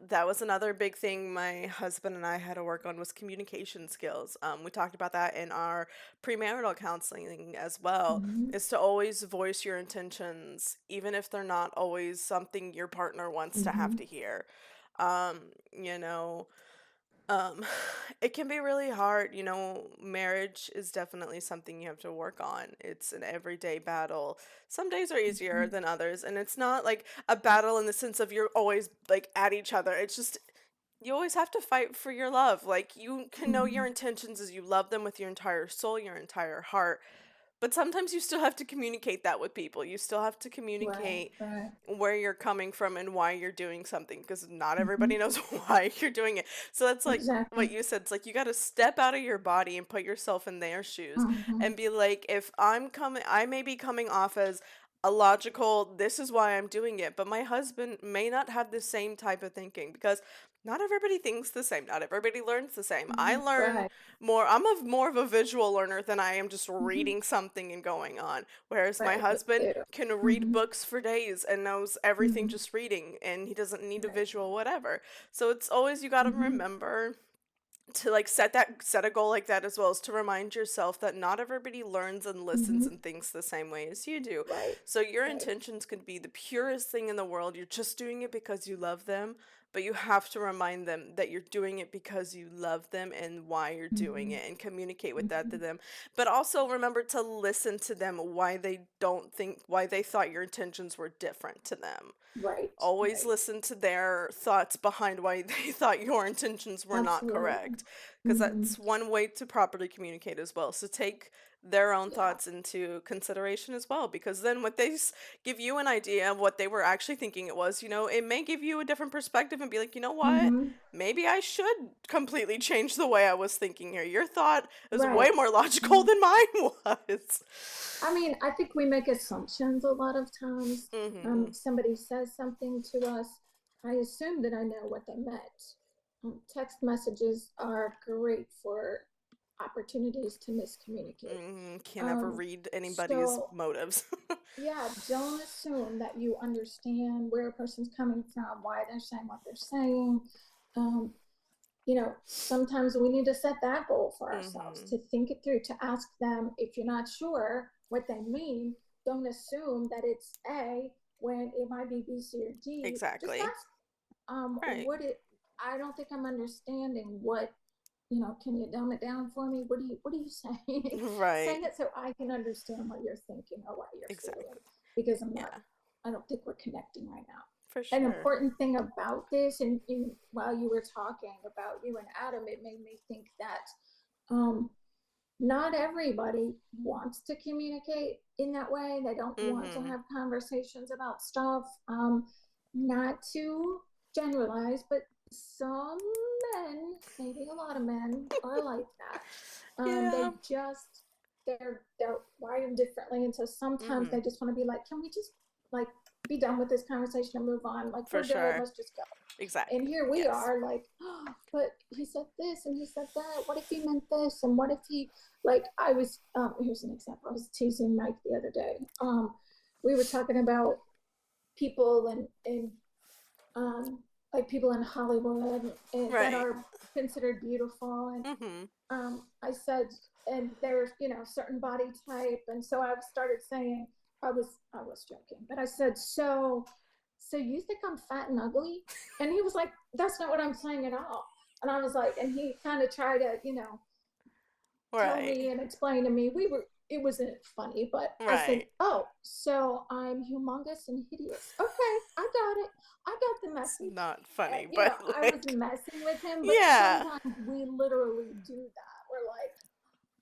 B: That was another big thing my husband and I had to work on was communication skills. We talked about that in our premarital counseling as well,
A: Mm-hmm.
B: is to always voice your intentions, even if they're not always something your partner wants to have
A: Mm-hmm.
B: to hear. Um, you know, um, it can be really hard. Marriage is definitely something you have to work on. It's an everyday battle. Some days are easier
A: Mm-hmm.
B: than others, and it's not like a battle in the sense of you're always like at each other. It's just you always have to fight for your love. Like you can know
A: Mm-hmm.
B: your intentions as you love them with your entire soul, your entire heart, But sometimes you still have to communicate that with people. You still have to
A: Right,
B: communicate
A: right.
B: where you're coming from and why you're doing something because not
A: Hmm.
B: everybody knows why you're doing it. So that's like what
A: Exactly.
B: you said. It's like you got to step out of your body and put yourself in their shoes
A: Hmm.
B: and be like, if I'm coming, I may be coming off as a logical, this is why I'm doing it, but my husband may not have the same type of thinking because not everybody thinks the same. Not everybody learns the same. I
A: Hmm.
B: learn
A: Right.
B: I'm a more of a visual learner than I am just
A: Hmm.
B: reading something and going on. Whereas my
A: Right. Me
B: husband
A: too.
B: can read
A: Hmm.
B: books for days and knows everything
A: Hmm.
B: just reading and he doesn't need a
A: Right.
B: visual whatever. So it's always you got to
A: Hmm.
B: remember to like set a goal like that as well as to remind yourself that not everybody learns and listens
A: Hmm.
B: and thinks the same way as you do.
A: Right.
B: So your
A: Right.
B: intentions could be the purest thing in the world. You're just doing it because you love them, but you have to remind them that you're doing it because you love them and why you're doing
A: Hmm.
B: it and communicate with that to
A: Hmm.
B: them. But also remember to listen to them why they thought your intentions were different to them.
A: Right.
B: Always
A: Right.
B: listen to their thoughts behind why they thought your intentions were not
A: Absolutely.
B: correct, because
A: Hmm.
B: that's one way to properly communicate as well. So take their own
A: Yeah.
B: thoughts into consideration as well, because then what give you an idea of what they were actually thinking it was, it may give you a different perspective and be like, you know what?
A: Hmm.
B: Maybe I should completely change the way I was thinking here. Your thought is way
A: Right.
B: more logical
A: Mhm.
B: than mine was.
A: I mean, I think we make assumptions a lot of times.
B: Mhm.
A: If somebody says something to us, I assume that I know what they meant. Text messages are great for opportunities to miscommunicate.
B: Can never
A: Um,
B: read anybody's
A: so,
B: motives.
A: yeah, don't assume that you understand where a person's coming from, why they're saying what they're saying. Um, Sometimes we need to set that goal for ourselves
B: Mhm.
A: to think it through, to ask them if you're not sure what they mean. Don't assume that it's A when it might be B, C, or D. Just
B: Exactly.
A: ask
B: Right.
A: what it, I don't think I'm understanding what, can you dumb it down for me? What are you saying? Say
B: Right.
A: it so I can understand what you're thinking or what you're feeling
B: Exactly.
A: because
B: Yeah,
A: I don't think we're connecting right now.
B: for
A: An
B: sure.
A: important thing about this, and while you were talking about you and Adam, it made me think that um, not everybody wants to communicate in that way. They don't want to
B: Mhm.
A: have conversations about stuff. Not to generalize, but some men, maybe a lot of men, are like that.
B: Yeah,
A: They just they're wired differently, and so sometimes
B: mhm.
A: they just want to be like, can we just like be done with this conversation and move on? Like
B: For
A: we're good,
B: sure.
A: let's just go. And
B: Exactly.
A: here we
B: Yes.
A: are like, oh, but he said this and he said that. What if he meant this? And what if he, like, I was, here's an example. I was teasing Mike the other day. We were talking about people and like people in Hollywood that
B: Right.
A: are considered beautiful. And
B: Mhm.
A: I said, and there's, certain body type. And so I started saying, I was joking, but I said, so you think I'm fat and ugly? And he was like, that's not what I'm saying at all. And I was like, and he kind of tried to, tell
B: Right.
A: me and explain to me. It wasn't funny, but I said,
B: Right.
A: oh, so I'm humongous and hideous. Okay, I got it. I got the
B: It's
A: message.
B: not funny,
A: You know,
B: but
A: I was
B: like
A: messing with him, but
B: yeah.
A: sometimes we literally do that. We're like,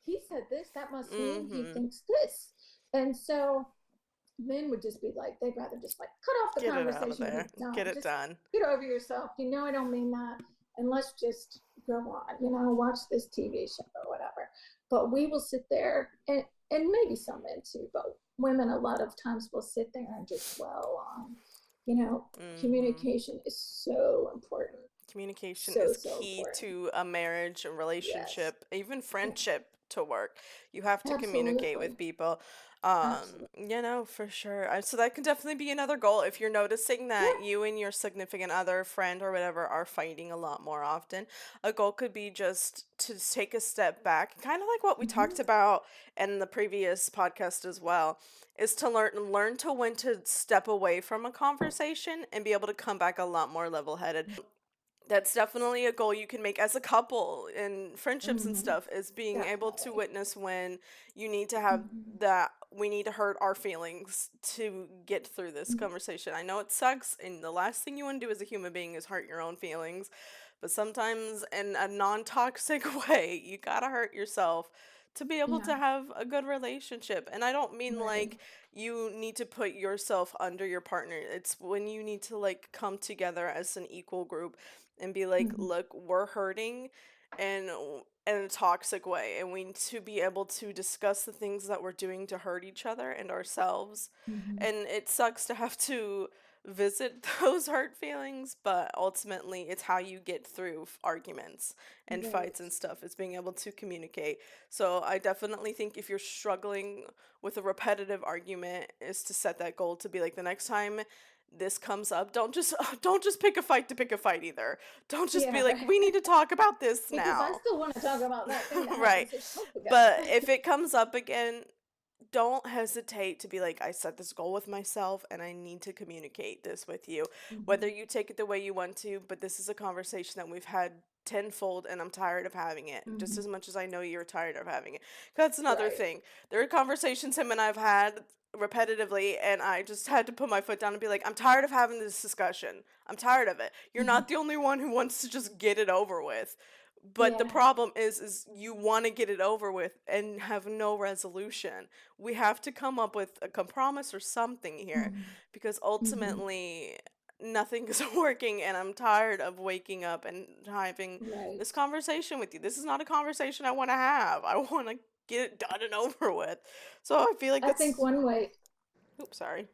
A: he said this, that must mean he
B: Mhm.
A: thinks this. And so men would just be like, they'd rather just like cut off the
B: Get it out of
A: conversation and
B: there.
A: be done.
B: Get it
A: Just
B: done.
A: get over yourself. I don't mean that. And let's just go on, watch this TV show or whatever. But we will sit there and maybe some men too, but women a lot of times will sit there and just dwell on, you know,
B: Mhm.
A: communication is so important.
B: Communication
A: So,
B: is
A: so
B: key
A: important.
B: to a marriage, a
A: Yes.
B: relationship, even
A: Yeah.
B: friendship to work. You have to communicate with
A: Absolutely.
B: people.
A: Absolutely.
B: For sure. So that could definitely be another goal if you're noticing that
A: Yeah.
B: you and your significant other, friend, or whatever are fighting a lot more often. A goal could be just to take a step back, kind of like what we
A: Mm-hmm.
B: talked about in the previous podcast as well, is to learn to when to step away from a conversation and be able to come back a lot more level-headed. That's definitely a goal you can make as a couple in friendships and
A: Mm-hmm.
B: stuff is being able to
A: Definitely.
B: witness when you need to have
A: Mm-hmm.
B: that we need to hurt our feelings to get through this
A: Mm-hmm.
B: conversation. I know it sucks and the last thing you want to do as a human being is hurt your own feelings, but sometimes in a non-toxic way, you got to hurt yourself to be able
A: Yeah.
B: to have a good relationship. And I don't mean
A: Right.
B: like you need to put yourself under your partner. It's when you need to like come together as an equal group and be like,
A: Hmm.
B: look, we're hurting and in a toxic way, and we need to be able to discuss the things that we're doing to hurt each other and ourselves.
A: Hmm.
B: And it sucks to have to visit those hurt feelings, but ultimately it's how you get through arguments and fights
A: Right.
B: and stuff, is being able to communicate. So I definitely think if you're struggling with a repetitive argument, is to set that goal to be like, the next time this comes up, don't just pick a fight to pick a fight either. Don't just be
A: Yeah.
B: like,
A: Right.
B: we need to talk about this
A: Because I
B: now.
A: still want to talk about that thing that happened
B: Right.
A: 6 months ago.
B: But if it comes up again, don't hesitate to be like, I set this goal with myself and I need to communicate this with you. Whether
A: Hmm.
B: you take it the way you want to, but this is a conversation that we've had tenfold and I'm tired of having it just
A: Hmm.
B: as much as I know you're tired of having it. 'Cause that's another
A: Right.
B: thing. There are conversations him and I've had repetitively, and I just had to put my foot down and be like, I'm tired of having this discussion. I'm tired of it. You're
A: Hmm.
B: not the only one who wants to just get it over with. But the
A: Yeah.
B: problem is you want to get it over with and have no resolution. We have to come up with a compromise or something here,
A: Hmm.
B: because
A: Hmm.
B: ultimately nothing is working, and I'm tired of waking up and having this
A: Right.
B: conversation with you. This is not a conversation I want to have. I want to get it done and over with. So I feel like
A: I think
B: that's,
A: one way.
B: oops, sorry.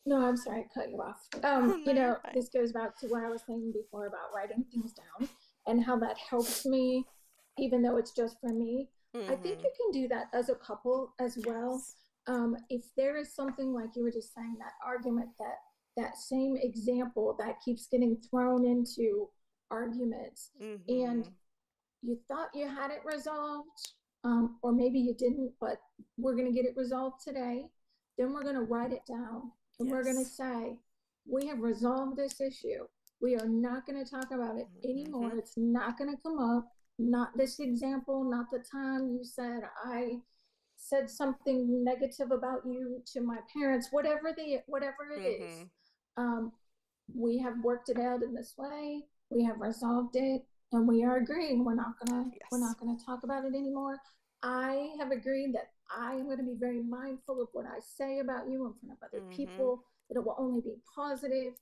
A: No, I'm sorry, I cut you off.
B: No, you're fine.
A: This goes back to what I was saying before about writing things down and how that helps me, even though it's just for me. I think
B: Mm-hmm.
A: you can do that as a couple as well.
B: Yes.
A: If there is something like you were just saying, that argument, that same example that keeps getting thrown into arguments, and
B: Mm-hmm.
A: you thought you had it resolved, or maybe you didn't, but we're going to get it resolved today. Then we're going to write it down and we're going to
B: Yes.
A: say, we have resolved this issue. We are not going to talk about it anymore.
B: Mm-hmm.
A: It's not going to come up. Not this example, not the time you said I said something negative about you to my parents, whatever it is.
B: Mm-hmm.
A: Um, we have worked it out in this way. We have resolved it, and we are agreeing we're
B: Yes.
A: not gonna talk about it anymore. I have agreed that I am going to be very mindful of what I say about you in front of other
B: Mm-hmm.
A: people. That it will only be positive,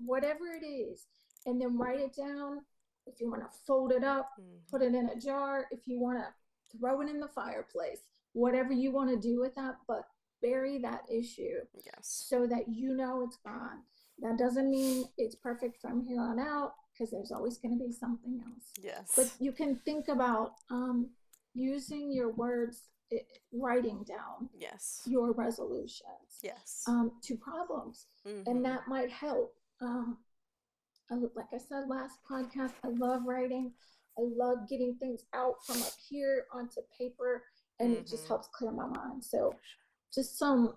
A: whatever it is, and then write it down. If you want to fold it up, put
B: Mm-hmm.
A: it in a jar. If you want to throw it in the fireplace, whatever you want to do with that, but bury that issue
B: Yes.
A: so that you know it's gone. That doesn't mean it's perfect from here on out, because there's always going to be something else. But
B: Yes.
A: you can think about using your words, writing down
B: Yes.
A: your resolutions
B: Yes.
A: to problems, and
B: Mm-hmm.
A: that might help. Like I said last podcast, I love writing. I love getting things out from up here onto paper, and it just
B: Mm-hmm.
A: helps clear my mind. So
B: For sure.
A: just some,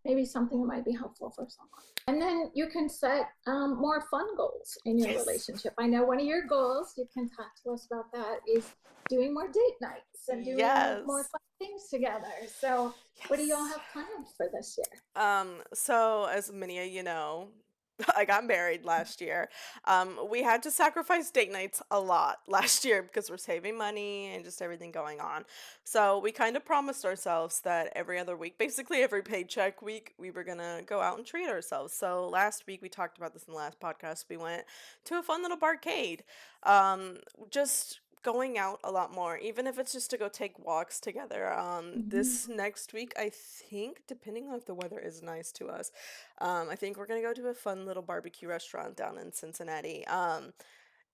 A: maybe something that might be helpful for someone. And then you can set more fun goals in your
B: Yes.
A: relationship. I know one of your goals, you can talk to us about that, is doing more date nights and doing more
B: Yes.
A: fun things together. So, what do y'all
B: Yes.
A: have planned for this year?
B: So as many of you know, I got married last year. We had to sacrifice date nights a lot last year because we're saving money and just everything going on. So we kind of promised ourselves that every other week, basically every paycheck week, we were gonna go out and treat ourselves. So last week we talked about this in the last podcast. We went to a fun little barcade. Um, just going out a lot more, even if it's just to go take walks together.
A: Mm-hmm.
B: This next week, I think, depending on if the weather is nice to us, I think we're gonna go to a fun little barbecue restaurant down in Cincinnati.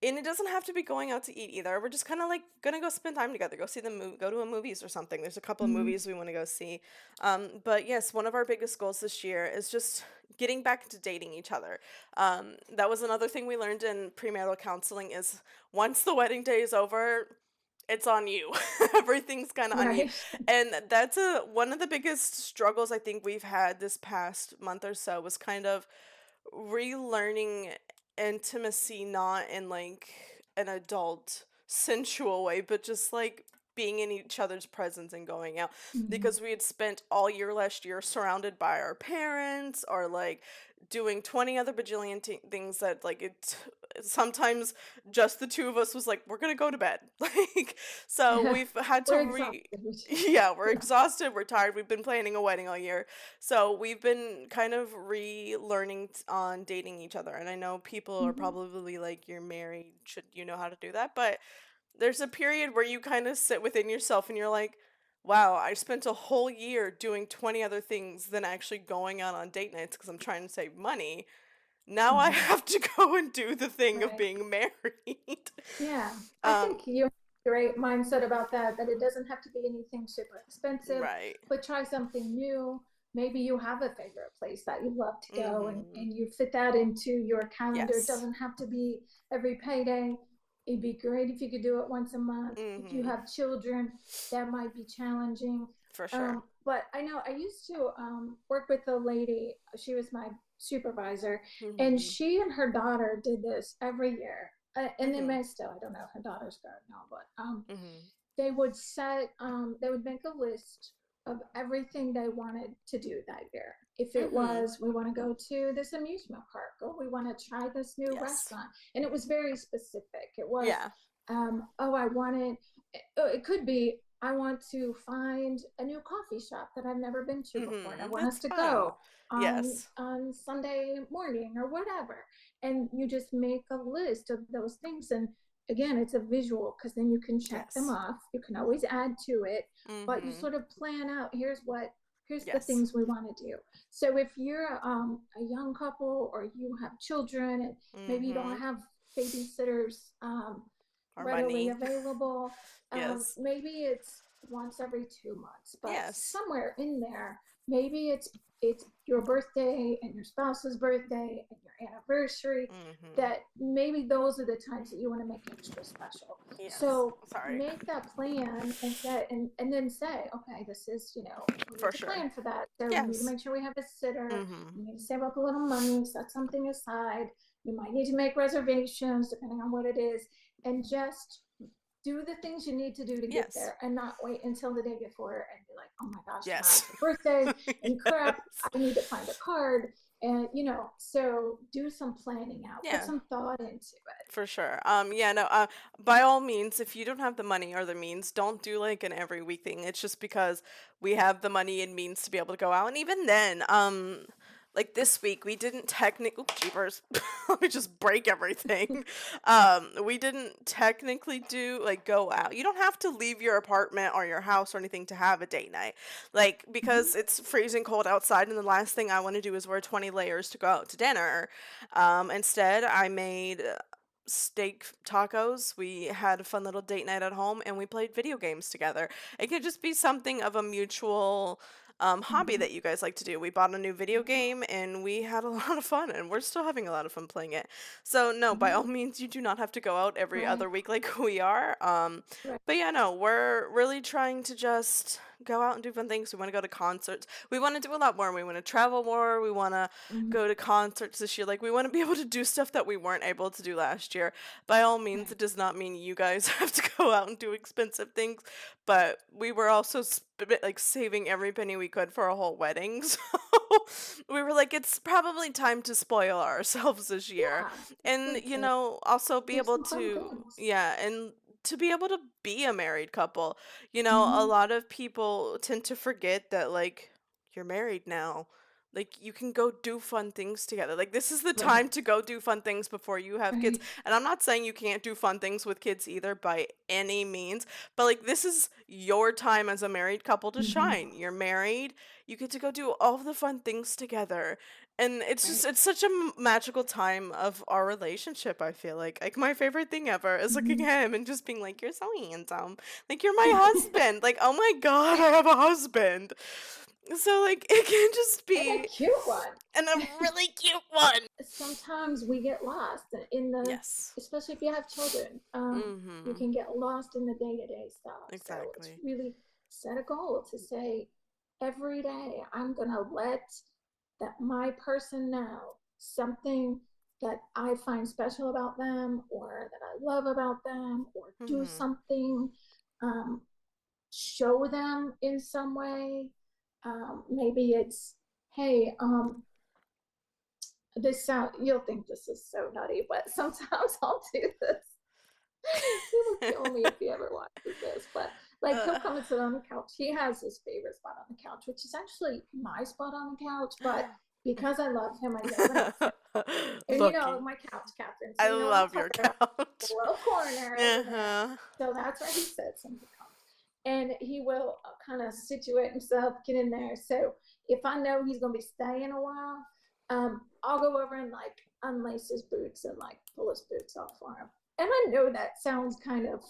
B: And it doesn't have to be going out to eat either. We're just kind of like gonna go spend time together, go see the movie, go to a movies or something. There's a couple of
A: Mm-hmm.
B: movies we want to go see. But yes, one of our biggest goals this year is just getting back into dating each other. That was another thing we learned in premarital counseling, is once the wedding day is over, it's on you. Everything's kind of on you.
A: Right.
B: And that's a one of the biggest struggles I think we've had this past month or so, was kind of relearning intimacy, not in like an adult sensual way, but just like being in each other's presence and going out,
A: Mhm.
B: because we had spent all year last year surrounded by our parents, or like doing 20 other bajillion things that like it sometimes just the two of us was like, we're gonna go to bed. Like, so we've had to
A: We're exhausted.
B: yeah, we're
A: Yeah.
B: exhausted, we're tired, we've been planning a wedding all year. So we've been kind of relearning on dating each other. And I know people are
A: Mhm.
B: probably like, you're married, should you know how to do that? But there's a period where you kind of sit within yourself and you're like, wow, I spent a whole year doing 20 other things than actually going out on date nights because I'm trying to save money. Now I
A: Mhm.
B: have to go and do the thing of
A: Right.
B: being married.
A: Yeah. I
B: um,
A: think you have a great mindset about that, that it doesn't have to be anything super expensive,
B: right.
A: but try something new. Maybe you have a favorite place that you love to go,
B: Mm-hmm.
A: and you fit that into your calendar. It
B: Yes.
A: doesn't have to be every payday. It'd be great if you could do it once a month. If you
B: Mm-hmm.
A: have children, that might be challenging.
B: For sure.
A: But I know I used to work with a lady. She was my supervisor, and
B: Mm-hmm.
A: she and her daughter did this every year. And they
B: Mm-hmm.
A: may still, I don't know, her daughter's grown now, but
B: Mm-hmm.
A: they would make a list of everything they wanted to do that year. If it
B: Mm-hmm.
A: was, we want to go to this amusement park, or we want to try this new
B: Yes.
A: restaurant. And it was very specific. It was,
B: Yeah.
A: oh, I wanted, it could be, I want to find a new coffee shop that I've never been to before, and I
B: Mm-hmm.
A: want us
B: That's
A: to
B: fun.
A: go
B: Yes.
A: on Sunday morning or whatever. And you just make a list of those things. And again, it's a visual, because then you can check them
B: Yes.
A: off. You can always add to it, but you
B: Mm-hmm.
A: sort of plan out, here's the
B: Yes.
A: things we want to do. So if you're a young couple, or you have children, and maybe you
B: Mm-hmm.
A: don't have babysitters
B: Our
A: readily
B: money.
A: available,
B: Yes.
A: maybe it's once every 2 months, but
B: Yes.
A: somewhere in there, maybe it's your birthday and your spouse's birthday and your anniversary,
B: Mm-hmm.
A: that maybe those are the times that you want to make extra special.
B: Yes.
A: So
B: Sorry.
A: make that plan and say, and then say, okay, this is, we need
B: For
A: to
B: sure.
A: plan for that. So we need to
B: Yes.
A: make sure we have a sitter.
B: Mm-hmm.
A: We need to save up a little money, set something aside. You might need to make reservations depending on what it is, and just do the things you need to do to get
B: Yes.
A: there, and not wait until the day before and be like, oh my gosh,
B: Yes.
A: tomorrow's her birthday and crap,
B: Yes.
A: I need to find a card. And so do some planning out, put
B: Yeah.
A: some thought into it.
B: For sure. Yeah, no, by all means, if you don't have the money or the means, don't do like an every week thing. It's just because we have the money and means to be able to go out. And even then, like this week, we didn't technically, jeepers, let me just break everything. We didn't technically do like go out. You don't have to leave your apartment or your house or anything to have a date night. Like,
A: Mm-hmm.
B: because it's freezing cold outside, and the last thing I want to do is wear 20 layers to go out to dinner. Instead, I made steak tacos. We had a fun little date night at home and we played video games together. It could just be something of a mutual hobby
A: Mm-hmm.
B: that you guys like to do. We bought a new video
A: Yeah.
B: game and we had a lot of fun, and we're still having a lot of fun playing it. So, no, by all
A: Mm-hmm.
B: means, you do not have to go out every
A: Right.
B: other week like we are.
A: Right.
B: But yeah, no, we're really trying to just go out and do fun things. We want to go to concerts. We want to do a lot more. We want to travel more. We want to
A: Mm-hmm.
B: go to concerts this year. Like, we want to be able to do stuff that we weren't able to do last year. By all means,
A: Right.
B: it does not mean you guys have to go out and do expensive things, but we were also like saving every penny we could for a whole wedding. So we were like, it's probably time to spoil ourselves this year.
A: Yeah. It's
B: And,
A: good to
B: also be
A: do
B: able
A: some fun
B: to,
A: things.
B: yeah, and to be able to be a married couple. A
A: Mm-hmm.
B: lot of people tend to forget that, like, you're married now. Like, you can go do fun things together. Like, this is the
A: Right.
B: time to go do fun things before you have kids.
A: Right.
B: And I'm not saying you can't do fun things with kids either by any means, but like, this is your time as a married couple to
A: Mm-hmm.
B: shine. You're married, you get to go do all the fun things together. And
A: Right.
B: it's such a magical time of our relationship, I feel like. Like, my favorite thing ever is looking
A: Mm-hmm.
B: at him and just being like, you're so handsome. Like, you're my husband. Like, oh my God, I have a husband. So, like, it can just
A: And a
B: be,
A: cute one.
B: and a really cute one.
A: Sometimes we get lost in the,
B: Yes.
A: especially if you have children. You
B: Mm-hmm.
A: can get lost in the day-to-day stuff. So it's
B: Exactly.
A: really set a goal to say, every day I'm gonna let that my person know something that I find special about them, or that I love about them, or do
B: Mm-hmm.
A: something. Um, show them in some way. Maybe it's, hey, this sound, you'll think this is so nutty, but sometimes I'll do this. He will kill me if he ever watches this. But like he'll
B: Uh,
A: come and sit on the couch. He has his favorite spot on the couch, which is actually my spot on the couch. But because I love him, I never have to. And you know,
B: Lucky.
A: my couch, Catherine. So
B: I
A: you know what I'm
B: love your
A: talking about. The
B: couch.
A: little corner over there.
B: Uh-huh.
A: So that's where he sits and he comes. And he will kind of situate himself, get in there. So if I know he's going to be staying a while, I'll go over and like unlace his boots and like pull his boots off for him. And I know that sounds kind of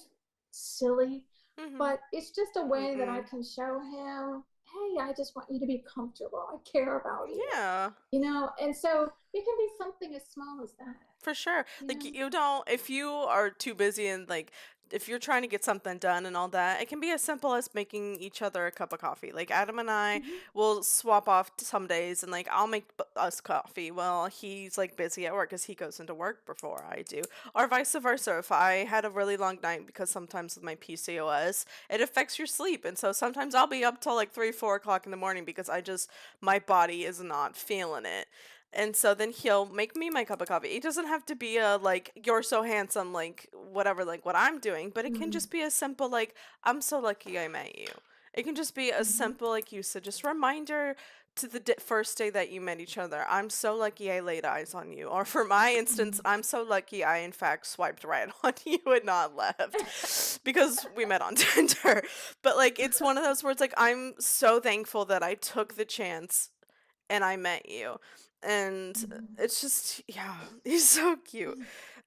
A: silly,
B: Mhm.
A: but it's just a way that I
B: Mm-mm.
A: can show him, hey, I just want you to be comfortable. I care about you,
B: Yeah.
A: you know? And so it can be something as small as that,
B: For sure.
A: you
B: Like
A: know?
B: you don't if you are too busy and like if you're trying to get something done and all that, it can be as simple as making each other a cup of coffee. Like Adam and I
A: Mm-hmm.
B: will swap off some days and like I'll make us coffee while he's like busy at work cuz he goes into work before I do. Or vice versa. If I had a really long night because sometimes with my PCOS, it affects your sleep. And so sometimes I'll be up till like 3, 4 o'clock in the morning because my body is not feeling it. And so then he'll make me my cup of coffee. It doesn't have to be a like you're so handsome like whatever like what I'm doing, but it can
A: Mm-hmm.
B: just be as simple like I'm so lucky I met you. It can just be as
A: Mm-hmm.
B: simple like you said, just reminder to the first day that you met each other. I'm so lucky I laid eyes on you. Or for my instance, I'm so lucky I in fact swiped right on you and not left because we met on Tinder. But like it's one of those words like I'm so thankful that I took the chance and I met you. And
A: Mm-hmm.
B: it's just, yeah, he's so cute.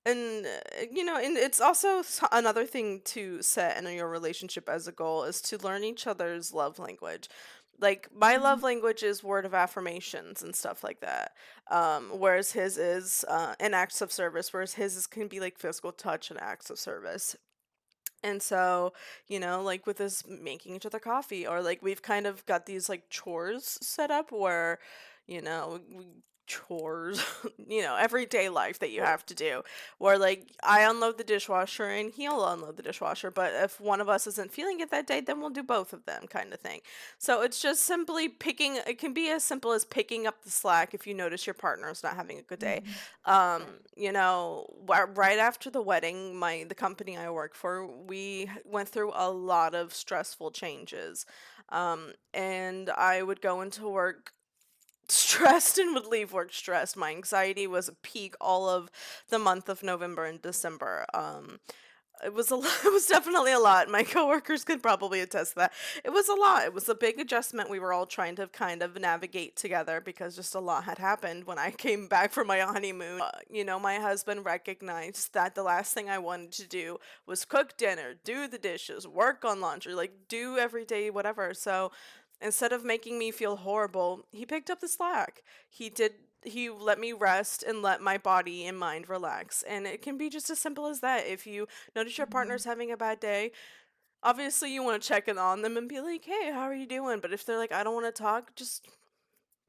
B: And, and it's also another thing to set in your relationship as a goal is to learn each other's love language. Like, my
A: Mm-hmm.
B: love language is word of affirmations and stuff like that. Whereas his is an acts of service, whereas his can be like physical touch and acts of service. And so, like with this making each other coffee, or like we've kind of got these like chores set up where, chores, everyday life that you
A: Sure.
B: have to do, where like I unload the dishwasher and he'll unload the dishwasher. But if one of us isn't feeling it that day, then we'll do both of them kind of thing. So it's just simply it can be as simple as picking up the slack if you notice your partner's not having a good day.
A: Mm-hmm.
B: um
A: Right.
B: right after the wedding, the company I work for, we went through a lot of stressful changes. And I would go into work stressed and would leave work stressed. My anxiety was a peak all of the month of November and December. It was a lot. It was definitely a lot. My coworkers could probably attest to that. It was a lot. It was a big adjustment we were all trying to kind of navigate together because just a lot had happened when I came back from my honeymoon. My husband recognized that the last thing I wanted to do was cook dinner, do the dishes, work on laundry, like do everyday whatever. So instead of making me feel horrible, he picked up the slack. He let me rest and let my body and mind relax. And it can be just as simple as that. If you notice your
A: Mm-hmm.
B: partner's having a bad day, obviously you want to check in on them and be like, hey, how are you doing? But if they're like, I don't want to talk, just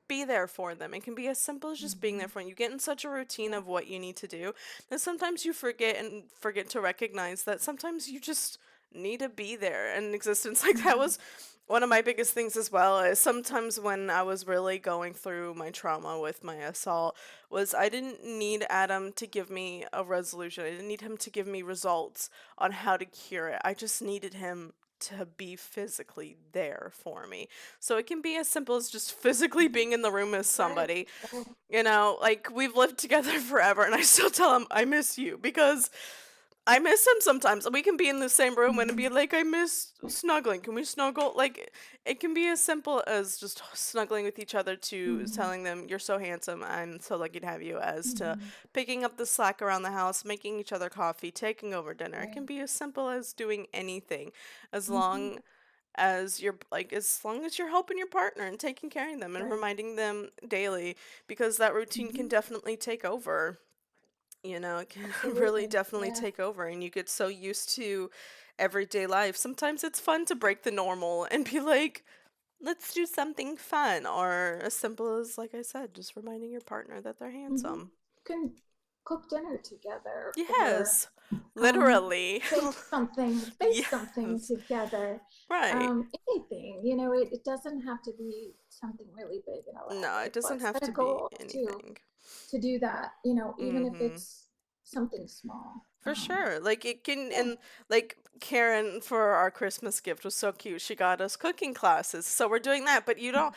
B: be there for them. It can be as simple as just being
A: Mm-hmm.
B: there for them. You get in such a routine
A: Yeah.
B: of what you need to do that sometimes you forget to recognize that sometimes you just need to be there in existence. Like that
A: Mm-hmm.
B: was one of my biggest things as well is sometimes when I was really going through my trauma with my assault was I didn't need Adam to give me a resolution. I didn't need him to give me results on how to cure it. I just needed him to be physically there for me. So it can be as simple as just physically
A: Mm-hmm.
B: being in the room with
A: Right.
B: somebody.
A: Right.
B: Like we've lived together forever and I still tell him I miss you because I miss him sometimes. We can be in the same room and
A: Mm-hmm.
B: be like, I miss snuggling. Can we snuggle? Like, it can be as simple as just snuggling with each other to
A: Mm-hmm.
B: telling them, you're so handsome. I'm so lucky to have you, as to
A: Mm-hmm.
B: picking up the slack around the house, making each other coffee, taking over dinner. It
A: Right.
B: can be as simple as doing anything as
A: Mm-hmm.
B: long as you're helping your partner and taking care of them and
A: Right.
B: reminding them daily because that routine can
A: Mm-hmm.
B: definitely take over. It can really
A: Absolutely.
B: definitely
A: Yeah.
B: take over and you get so used to everyday life. Sometimes it's fun to break the normal and be like, let's do something fun, or as simple as, like I said, just reminding your partner that they're
A: Mm-hmm.
B: handsome.
A: Can cook dinner together or
B: Yes.
A: um,
B: Literally.
A: bake something
B: Yes.
A: together.
B: Right.
A: Anything, it doesn't have to be something really big and
B: No, it
A: elaborate,
B: doesn't
A: but
B: have
A: set
B: to
A: a
B: be
A: goal
B: anything.
A: to do that, even if
B: Mhm.
A: it's something small.
B: For sure. Like it can
A: Yeah,
B: and like Karen for our Christmas gift was so cute. She got us cooking classes. So we're doing that, but you don't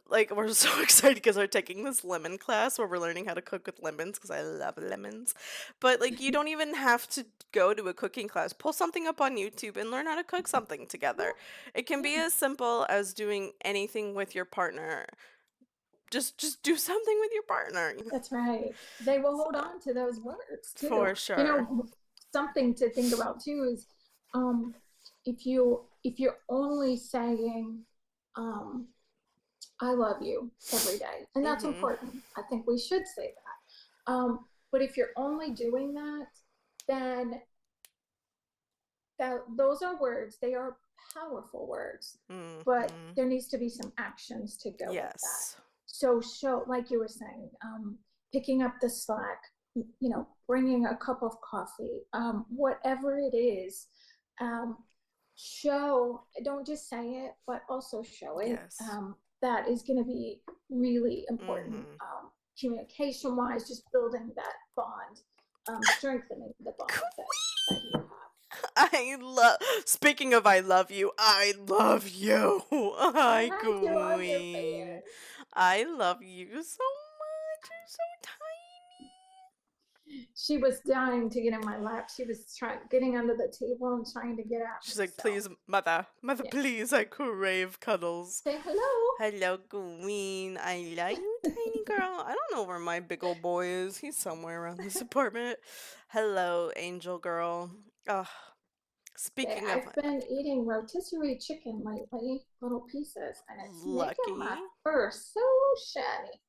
B: like we're so excited because we're taking this lemon class where we're learning how to cook with lemons because I love lemons. But like you don't even have to go to a cooking class. Pull something up on YouTube and learn how to cook something together. It can be
A: yeah,
B: as simple as doing anything with your partner. Just do something with your partner.
A: that's right. They will hold
B: So,
A: on to those words too.
B: for sure.
A: Something to think about too is, um, if you're only saying, um, "I love you" every day, and that's
B: Mhm.
A: important. I think we should say that. But if you're only doing that, then those are words. They are powerful words, but
B: Mhm.
A: there needs to be some actions to go with that.
B: Yes.
A: So show, like you were saying, picking up the slack, bringing a cup of coffee, whatever it is. um, Show, don't just say it, but also show it.
B: Yes.
A: That is going to be really important,
B: Mhm.
A: communication wise, just building that bond, strengthening the bond that you have.
B: I love speaking of I love you, I love you. Hi,
A: I do. I'm your
B: Queen.
A: fan.
B: I love you so much. You're so tiny.
A: She was dying to get in my lap. She was getting under the table and trying to get at
B: She's
A: me.
B: like,
A: So
B: please, mother, mother,
A: yeah,
B: please, I crave cuddles.
A: say hello.
B: Hello, Queen. I love you, tiny girl. I don't know where my big old boy is. He's somewhere around this apartment. Hello, angel girl. Ugh.
A: Say,
B: Speaking of
A: I've been eating rotisserie chicken lately, little pieces, and it's making my
B: lucky.
A: fur so shiny.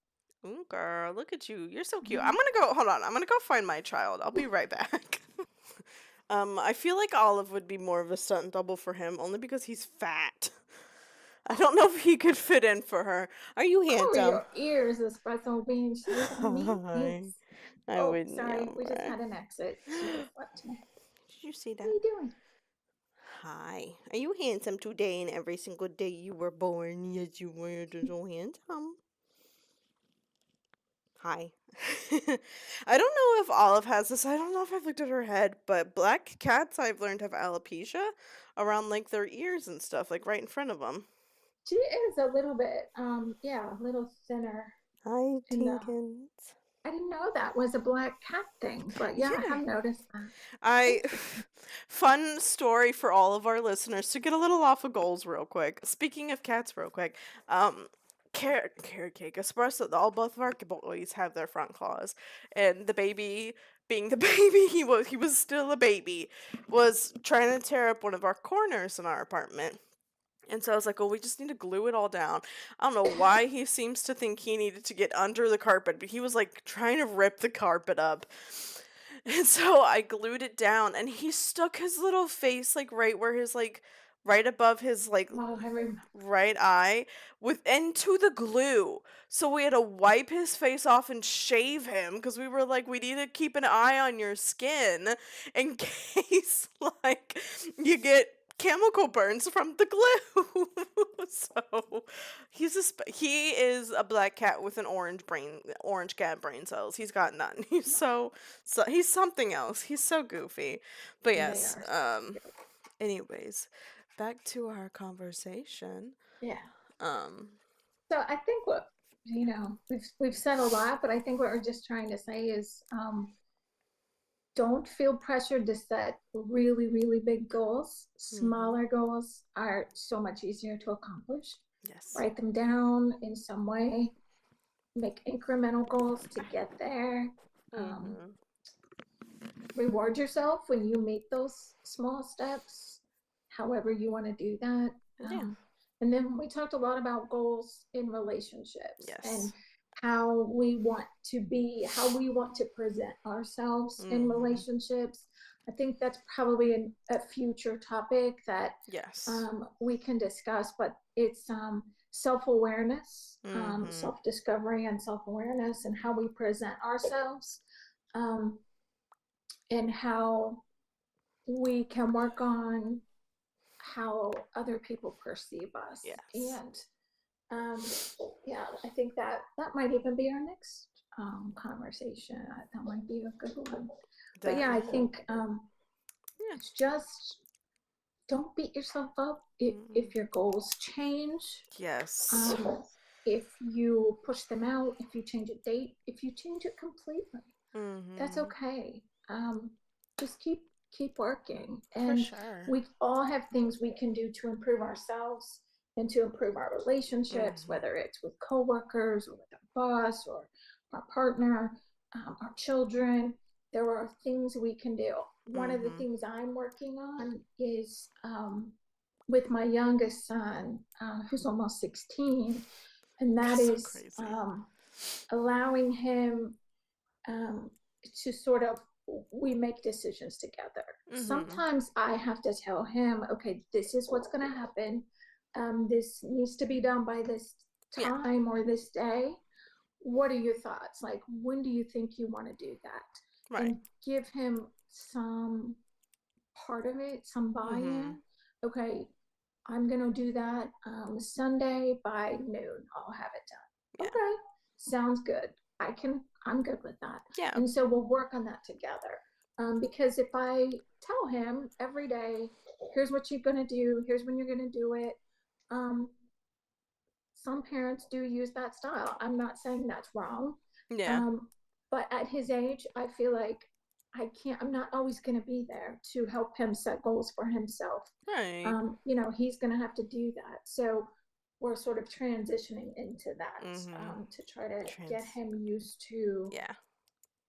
B: Ooh, girl, look at you. You're so cute. I'm
A: Mhm.
B: gonna go, hold on. I'm gonna go find my child. I'll be right back. I feel like Olive would be more of a stunt double for him, only because he's fat. I don't know if he could fit in for her. Are you
A: Cover
B: handsome?
A: your ears, espresso bean. She doesn't need
B: Hi.
A: these.
B: I
A: Oh,
B: would
A: sorry. We just
B: never.
A: had an exit. She just left me.
B: Did you see
A: What are
B: that?
A: you doing?
B: Hi. Are you handsome today and every single day you were born? Yes, you were so handsome. Hi. I don't know if Olive has this. I don't know if I've looked at her head, but black cats I've learned have alopecia around like their ears and stuff, like right in front of them.
A: She is a little bit, yeah, a little thinner
B: Hi,
A: in the.
B: Tinkins.
A: I didn't know that was a black cat thing, but yeah, I
B: Yeah.
A: have noticed that.
B: I
A: Interesting.
B: fun story for all of our listeners to get a little off of goals real quick. Speaking of cats real quick, carrot cake espresso, all both of our boys have their front claws, and the baby being the baby he was still a baby was trying to tear up one of our corners in our apartment. And so I was like, well, we just need to glue it all down. I don't know why he seems to think he needed to get under the carpet, but he was like trying to rip the carpet up. And so I glued it down, and he stuck his little face like right where his like right above his like
A: Oh, I remember.
B: right eye with into the glue. So we had to wipe his face off and shave him because we were like, we need to keep an eye on your skin in case like you get chemical burns from the glue. So he is a black cat with an orange cat brain cells. He's got none. So he's something else. He's so goofy. But
A: They
B: yes,
A: are.
B: anyways, back to our conversation.
A: Yeah.
B: Um,
A: So I think what we've said a lot, but I think what we're just trying to say is, don't feel pressured to set really, really big goals.
B: mhm.
A: Smaller goals are so much easier to accomplish.
B: Yes.
A: Write them down in some way. Make incremental goals to get there. Um,
B: Mhm.
A: Reward yourself when you make those small steps, however you want to do that.
B: Yeah.
A: And then we talked a lot about goals in relationships and
B: Yes.
A: how we want to be, how we want to present ourselves in
B: Mhm.
A: relationships. I think that's probably a future topic that,
B: Yes.
A: we can discuss, but it's, self-awareness,
B: Mhm.
A: self-discovery and self-awareness and how we present ourselves. Um, and how we can work on how other people perceive us.
B: Yes.
A: And um, yeah, I think that that might even be our next conversation. That might be a good one. But
B: That
A: yeah, I
B: yeah.
A: think
B: Yeah.
A: it's just don't beat yourself up
B: Mm.
A: if your goals change.
B: Yes.
A: Um, if you push them out, if you change a date, if you change it completely, that's
B: Mhm.
A: okay. Just keep working,
B: For
A: and
B: sure.
A: we all have things we can do to improve ourselves and to improve our relationships,
B: Mhm.
A: whether it's with coworkers or with our boss or our partner, our children. There are things we can do. One of the
B: Mhm.
A: things I'm working on is with my youngest son, who's almost 16, and that
B: So
A: is
B: crazy.
A: allowing him um, to sort of we make decisions together.
B: Mhm.
A: Sometimes I have to tell him, okay, this is what's going to happen. This needs to be done by this
B: Yeah.
A: time or this day. What are your thoughts? Like, when do you think you want to do that?
B: Right.
A: And give him some part of it, some buy in.
B: Mhm.
A: Okay, I'm going to do that Sunday by noon. I'll have it done.
B: Yeah.
A: Okay, sounds good. I'm good with that.
B: Yeah.
A: And so we'll work on that together. Because if I tell him every day, here's what you're going to do, here's when you're going to do it, um, some parents do use that style. I'm not saying that's wrong.
B: Yeah.
A: Um, but at his age, I feel like I'm not always going to be there to help him set goals for himself.
B: Right.
A: He's going to have to do that. So we're sort of transitioning into that
B: Mhm.
A: to try to get
B: Trans.
A: him used to
B: Yeah.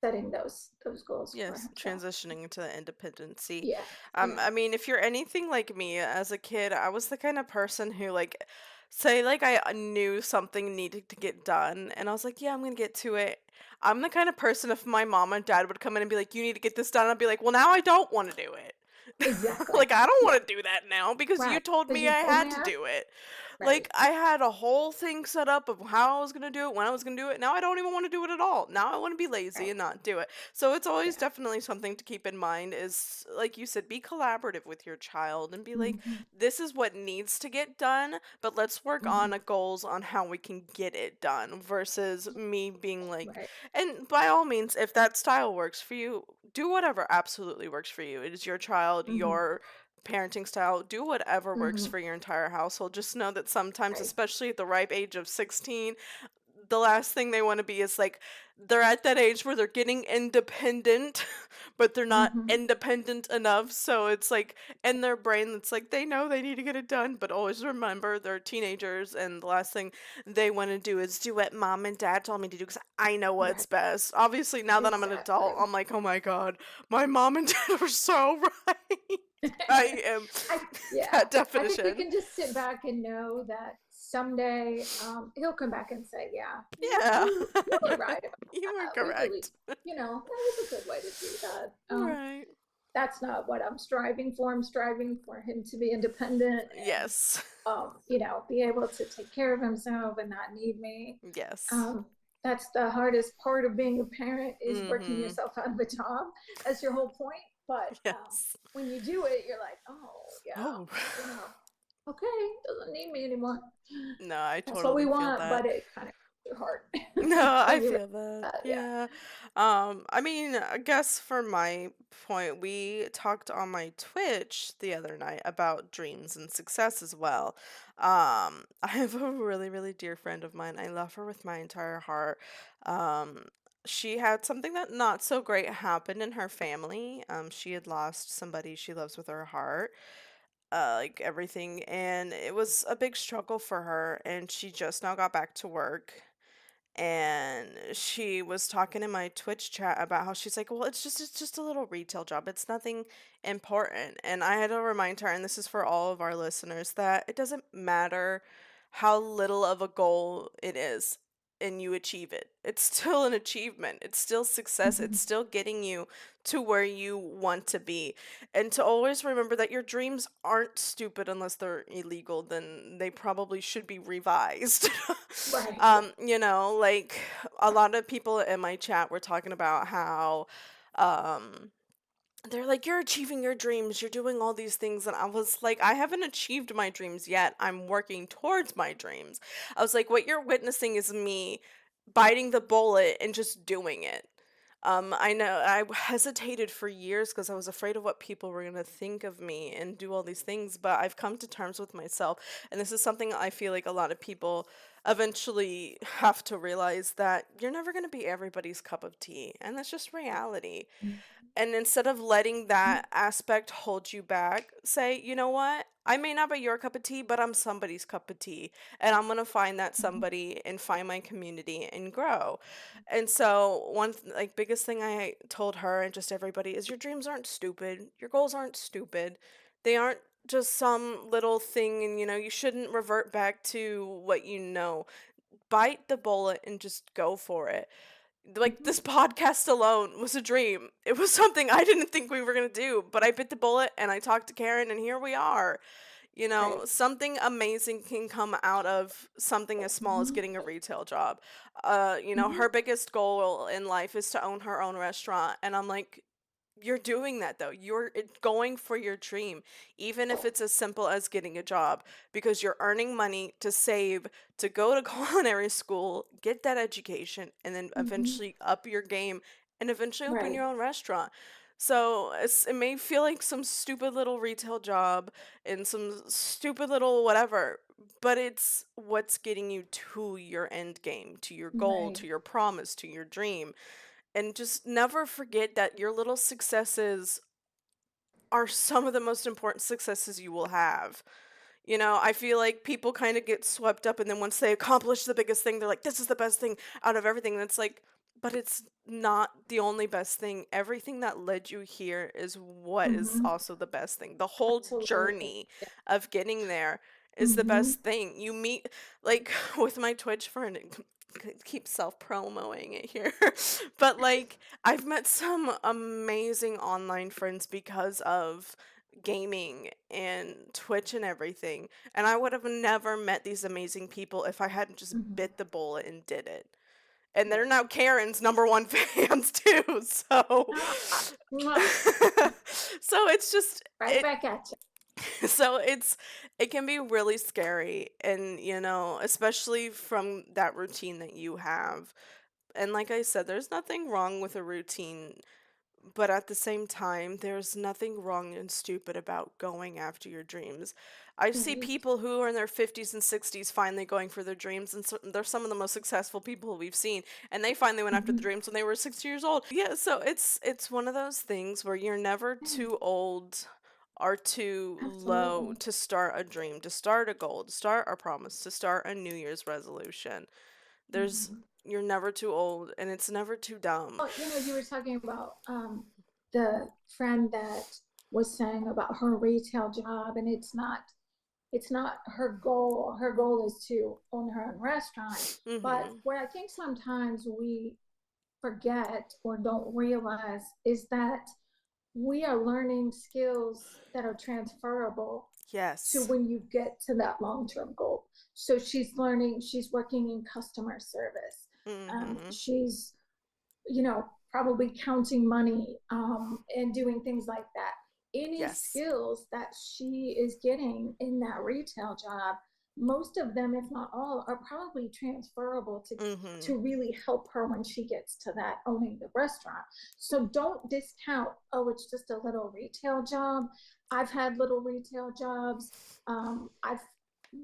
A: setting those goals for
B: Yes,
A: himself.
B: transitioning into the independency.
A: Yeah, yeah.
B: I mean, if you're anything like me as a kid, I was the kind of person who like say like I knew something needed to get done and I was like, yeah, I'm gonna get to it. I'm the kind of person if my mom and dad would come in and be like, you need to get this done, I'd be like, well, now I don't want to do it.
A: Exactly.
B: Like I don't
A: Yeah.
B: want to do that now because you
A: Right.
B: told
A: Because
B: me
A: you
B: I
A: told me
B: had
A: I
B: to
A: have.
B: do it.
A: Right.
B: Like I had a whole thing set up of how I was gonna do it, when I was gonna do it. Now I don't even want to do it at all. Now I want to be lazy
A: Right.
B: and not do it. So it's always
A: Yeah.
B: definitely something to keep in mind is like you said, be collaborative with your child and be like,
A: Mm-hmm.
B: this is what needs to get done, but let's work
A: Mm-hmm.
B: on a goals on how we can get it done versus me being like,
A: Right.
B: and by all means, if that style works for you, do whatever absolutely works for you. It is your child,
A: Mm-hmm.
B: your parenting style, do whatever works
A: Mm-hmm.
B: for your entire household. Just know that sometimes,
A: Right.
B: especially at the ripe age of 16, the last thing they want to be is like they're at that age where they're getting independent, but they're not
A: Mm-hmm.
B: independent enough. So it's like in their brain, it's like they know they need to get it done, but always remember they're teenagers, and the last thing they want to do is do what mom and dad told me to do because I know what's
A: Right.
B: best. Obviously, now that I'm an adult,
A: Exactly.
B: I'm like, oh my god, my mom and dad are so right. I am
A: I yeah.
B: that
A: I think we
B: definition.
A: can just sit back and know that someday he'll come back and say, "Yeah,
B: Yeah.
A: you were right about
B: You are
A: that. We really,
B: correct.
A: that was a good way to do that."
B: Right.
A: That's not what I'm striving for. I'm striving for him to be independent and
B: Yes.
A: be able to take care of himself and not need me.
B: Yes.
A: Um, that's the hardest part of being a parent is working
B: Mhm.
A: yourself out of a job. That's your whole point. But
B: Yes.
A: when you do it, you're like, oh yeah,
B: Oh.
A: you know, okay, doesn't need me anymore.
B: No, I
A: That's what we
B: totally feel
A: want,
B: that.
A: but it kind of hard
B: No, I
A: when you're
B: feel that.
A: yeah.
B: Yeah. I mean, I guess for my point, we talked on my Twitch the other night about dreams and success as well. I have a really, really dear friend of mine. I love her with my entire heart. Um, she had something that not so great happen in her family. She had lost somebody she loves with her heart, like everything, and it was a big struggle for her, and she just now got back to work and she was talking in my Twitch chat about how she's like, "Well, it's just a little retail job. It's nothing important." And I had to remind her, and this is for all of our listeners, that it doesn't matter how little of a goal it is and you achieve it. It's still an achievement. It's still success.
A: Mhm.
B: It's still getting you to where you want to be. And to always remember that your dreams aren't stupid unless they're illegal, then they probably should be revised.
A: Right. Yeah.
B: Like a lot of people in my chat were talking about how um they're like, "You're achieving your dreams. You're doing all these things." And I was like, "I haven't achieved my dreams yet. I'm working towards my dreams." I was like, "What you're witnessing is me biting the bullet and just doing it." I know I hesitated for years because I was afraid of what people were going to think of me and do all these things, but I've come to terms with myself. And this is something I feel like a lot of people eventually have to realize, that you're never going to be everybody's cup of tea. And that's just reality. And instead of letting that aspect hold you back, say, you know what? I may not be your cup of tea, but I'm somebody's cup of tea. And I'm going to find that
A: Mhm.
B: somebody and find my community and grow. And so, like, biggest thing I told her and just everybody is, your dreams aren't stupid. Your goals aren't stupid. They aren't just some little thing. And, you shouldn't revert back to what you know. Bite the bullet and just go for it. Like,
A: Mhm.
B: this podcast alone was a dream. It was something I didn't think we were gonna do, but I bit the bullet and I talked to Karen and here we are.
A: Right.
B: Something amazing can come out of something as small as
A: Mhm.
B: getting a retail job.
A: Mhm.
B: Her biggest goal in life is to own her own restaurant, and I'm like, you're doing that though. Going for your dream, even if it's as simple as getting a job, because you're earning money to save to go to culinary school, get that education, and then
A: Mhm.
B: eventually up your game and eventually open
A: Right.
B: your own restaurant. So it may feel like some stupid little retail job and some stupid little whatever, but it's what's getting you to your end game, to your goal,
A: Right.
B: to your promise, to your dream. And just never forget that your little successes are some of the most important successes you will have. I feel like people kind of get swept up, and then once they accomplish the biggest thing, they're like, this is the best thing out of everything. And it's like, but it's not the only best thing. Everything that led you here is what is
A: Mhm.
B: also the best thing. The whole
A: Absolutely.
B: journey
A: Yeah.
B: of getting there is the
A: Mhm.
B: best thing. You meet, like, with my Twitch friend, keep self promoing it here, but like, I've met some amazing online friends because of gaming and Twitch and everything. And I would have never met these amazing people if I hadn't just
A: Mhm.
B: bit the bullet and did it. And they're
A: Right.
B: now Karen's number one fans too. So
A: Mwah.
B: so it's just
A: Right
B: it
A: back at you.
B: so it can be really scary, and especially from that routine that you have. And like I said, there's nothing wrong with a routine, but at the same time, there's nothing wrong and stupid about going after your dreams. I see
A: Right.
B: people who are in their 50s and 60s finally going for their dreams, and so they're some of the most successful people we've seen. And they finally went after the
A: Mhm.
B: dreams when they were 60 years old. Yeah, so it's one of those things where you're never
A: Yeah.
B: too old or too low
A: Absolutely.
B: to start a dream, to start a goal, to start a promise, to start a New Year's resolution. There's
A: Mhm.
B: You're never too old, and it's never too dumb.
A: Well, you were talking about the friend that was saying about her retail job, and it's not her goal. Her goal is to own her own restaurant. But
B: Mhm.
A: what I think sometimes we forget or don't realize is that we are learning skills that are transferable to
B: Yes.
A: when you get to that long-term goal. So she's working in customer service.
B: Mhm.
A: She's probably counting money and doing things like that. Any
B: Yes.
A: skills that she is getting in that retail job, most of them, if not all, are probably transferable
B: Mhm.
A: to really help her when she gets to that owning the restaurant. So don't discount, oh, it's just a little retail job. I've had little retail jobs. I've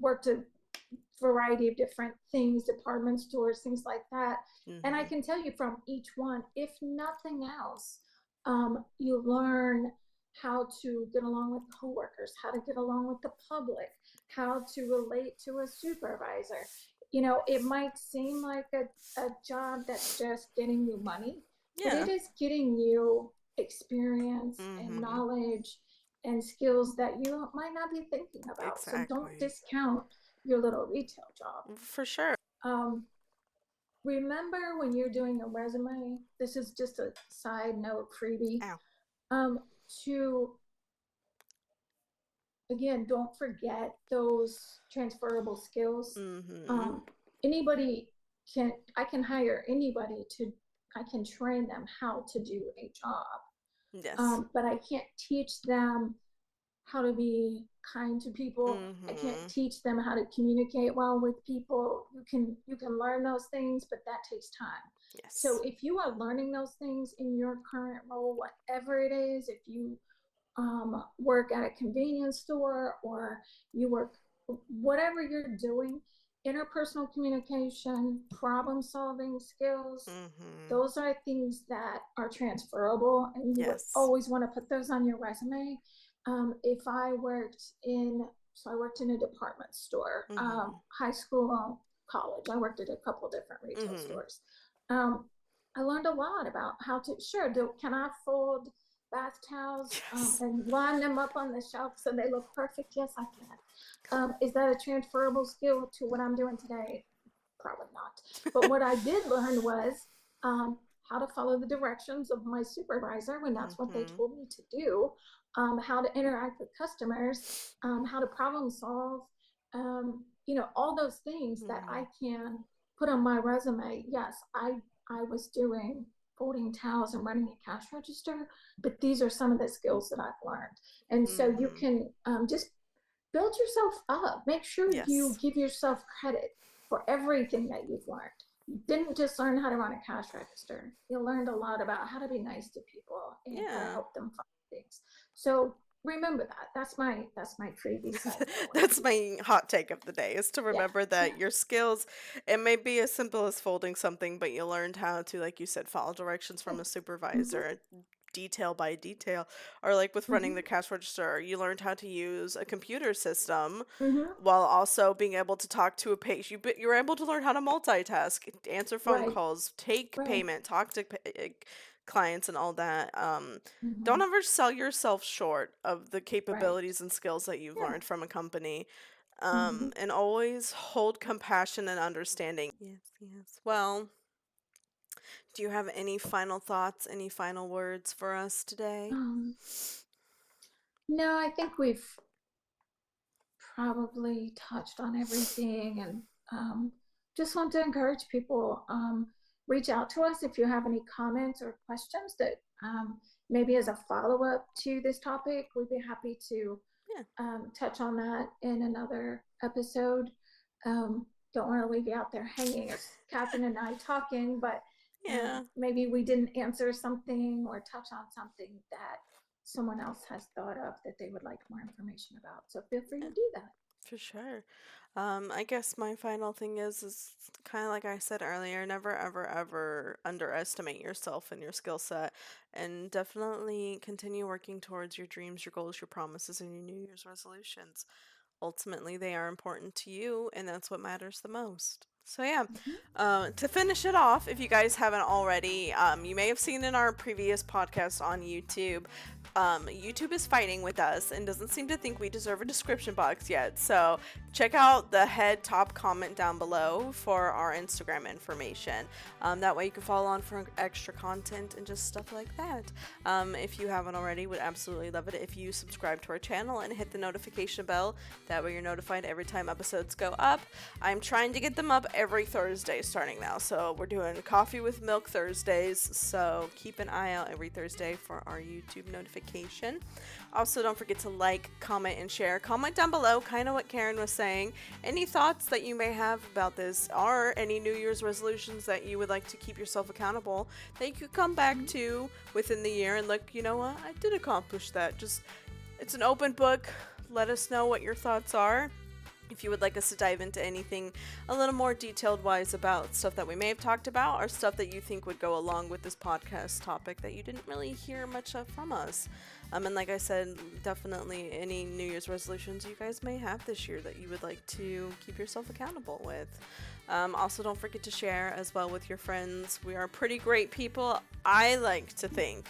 A: worked a variety of different things, department stores, things like that. And I
B: Mhm.
A: can tell you from each one, if nothing else, you learn how to get along with coworkers, how to get along with the public, how to relate to a supervisor. It might seem like a job that's just getting you money, but it
B: Yeah.
A: is getting you experience and
B: Mhm.
A: knowledge and skills that you might not be thinking about. So don't
B: Exactly.
A: discount your little retail job.
B: For sure.
A: Um, Remember when you're doing a resume, this is just a side note freebie,
B: Ow.
A: um, to, again, don't forget those transferable skills.
B: Mhm.
A: Um, anybody I can hire anybody I can train them how to do a job.
B: Yes.
A: But I can't teach them how to be kind to people. I can't
B: Mhm.
A: teach them how to communicate well with people. You can learn those things, but that takes time. So
B: Yes.
A: if you are learning those things in your current role, whatever it is, if you work at a convenience store or you work, whatever you're doing, interpersonal communication, problem solving skills,
B: Mhm.
A: those are things that are transferable, and you would
B: Yes.
A: always want to put those on your resume. If I worked in, so I worked in a department store,
B: Mhm.
A: high school, college. I worked at a couple different retail
B: Mhm.
A: stores. Um, I learned a lot about how to, sure, can I fold bath towels
B: Yes.
A: and line them up on the shelf so they look perfect? Yes, I can. Is that a transferable skill to what I'm doing today? Probably not. But what I did learn was how to follow the directions of my supervisor when that's what they
B: Mhm.
A: told me to do, how to interact with customers, how to problem solve, all those things that I
B: Mhm.
A: can put on my resume. Yes, I was doing folding towels and running a cash register, but these are some of the skills that I've learned. And so you
B: Mhm.
A: can just build yourself up. Make sure you
B: Yes.
A: give yourself credit for everything that you've learned. You didn't just learn how to run a cash register. You learned a lot about how to be nice to people and how to
B: Yeah.
A: help them find things. So remember that. That's my freebie side note.
B: That's my hot take of the day is to
A: Yeah,
B: remember that
A: yeah.
B: your skills, it may be as simple as folding something, but you learned how to, like you said, follow directions from a
A: Mm-hmm,
B: supervisor, detail by detail. Or like with running the
A: mm-hmm,
B: cash register, you learned how to use a computer system
A: mm-hmm.
B: while also being able to talk to a patient. You're able to learn how to multitask, answer phone
A: Right,
B: calls, take
A: right.
B: payment, talk to clients, and all that.
A: Mm-hmm.
B: Don't ever sell yourself short of the
A: Right.
B: capabilities and skills that you've
A: Yeah.
B: learned from a company.
A: Mm-hmm.
B: And always hold compassion and understanding. Yes, yes. Well, do you have any final thoughts, any final words for us today?
A: Um, no, I think we've probably touched on everything, and just want to encourage people, reach out to us if you have any comments or questions that maybe as a follow-up to this topic. We'd be happy to
B: Yeah,
A: touch on that in another episode. Don't want to leave you out there hanging as Catherine and I talking, but
B: yeah.
A: maybe we didn't answer something or touch on something that someone else has thought of that they would like more information about. So feel free to
B: Yeah.
A: do that.
B: For sure. I guess my final thing is kind of like I said earlier, never ever ever underestimate yourself and your skill set, and definitely continue working towards your dreams, your goals, your promises, and your New Year's resolutions. Ultimately, they are important to you, and that's what matters the most. So yeah,
A: Mm-hmm.
B: to finish it off, if you guys haven't already, you may have seen in our previous podcast on YouTube, YouTube is fighting with us and doesn't seem to think we deserve a description box yet. So check out the head top comment down below for our Instagram information. That way you can follow on for extra content and just stuff like that. If you haven't already, would absolutely love it if you subscribe to our channel and hit the notification bell. That way you're notified every time episodes go up. I'm trying to get them up every Thursday starting now. So we're doing Coffee with Milk Thursdays. So keep an eye out every Thursday for our YouTube notification. Also, don't forget to like, comment, and share. Comment down below, kind of what Karen was saying. Any thoughts that you may have about this, or any New Year's resolutions that you would like to keep yourself accountable that you could come back to within the year and look, you know what, I did accomplish that. Just, it's an open book. Let us know what your thoughts are. If you would like us to dive into anything a little more detailed wise about stuff that we may have talked about or stuff that you think would go along with this podcast topic that you didn't really hear much of from us. And like I said, definitely any New Year's resolutions you guys may have this year that you would like to keep yourself accountable with. Also, don't forget to share as well with your friends. We are pretty great people, I like to think,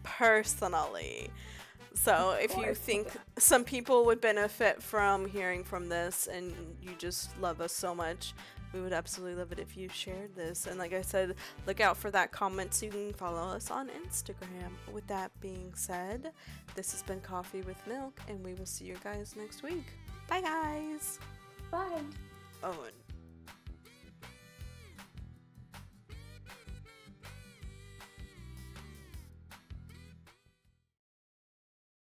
B: personally. So,
A: Of
B: if you
A: course.
B: think
A: Yeah.
B: some people would benefit from hearing from this and you just love us so much, we would absolutely love it if you shared this. And like I said, look out for that comment so you can follow us on Instagram. With that being said, this has been Coffee with Milk, and we will see you guys next week. Bye, guys.
A: Bye.
B: Oh, and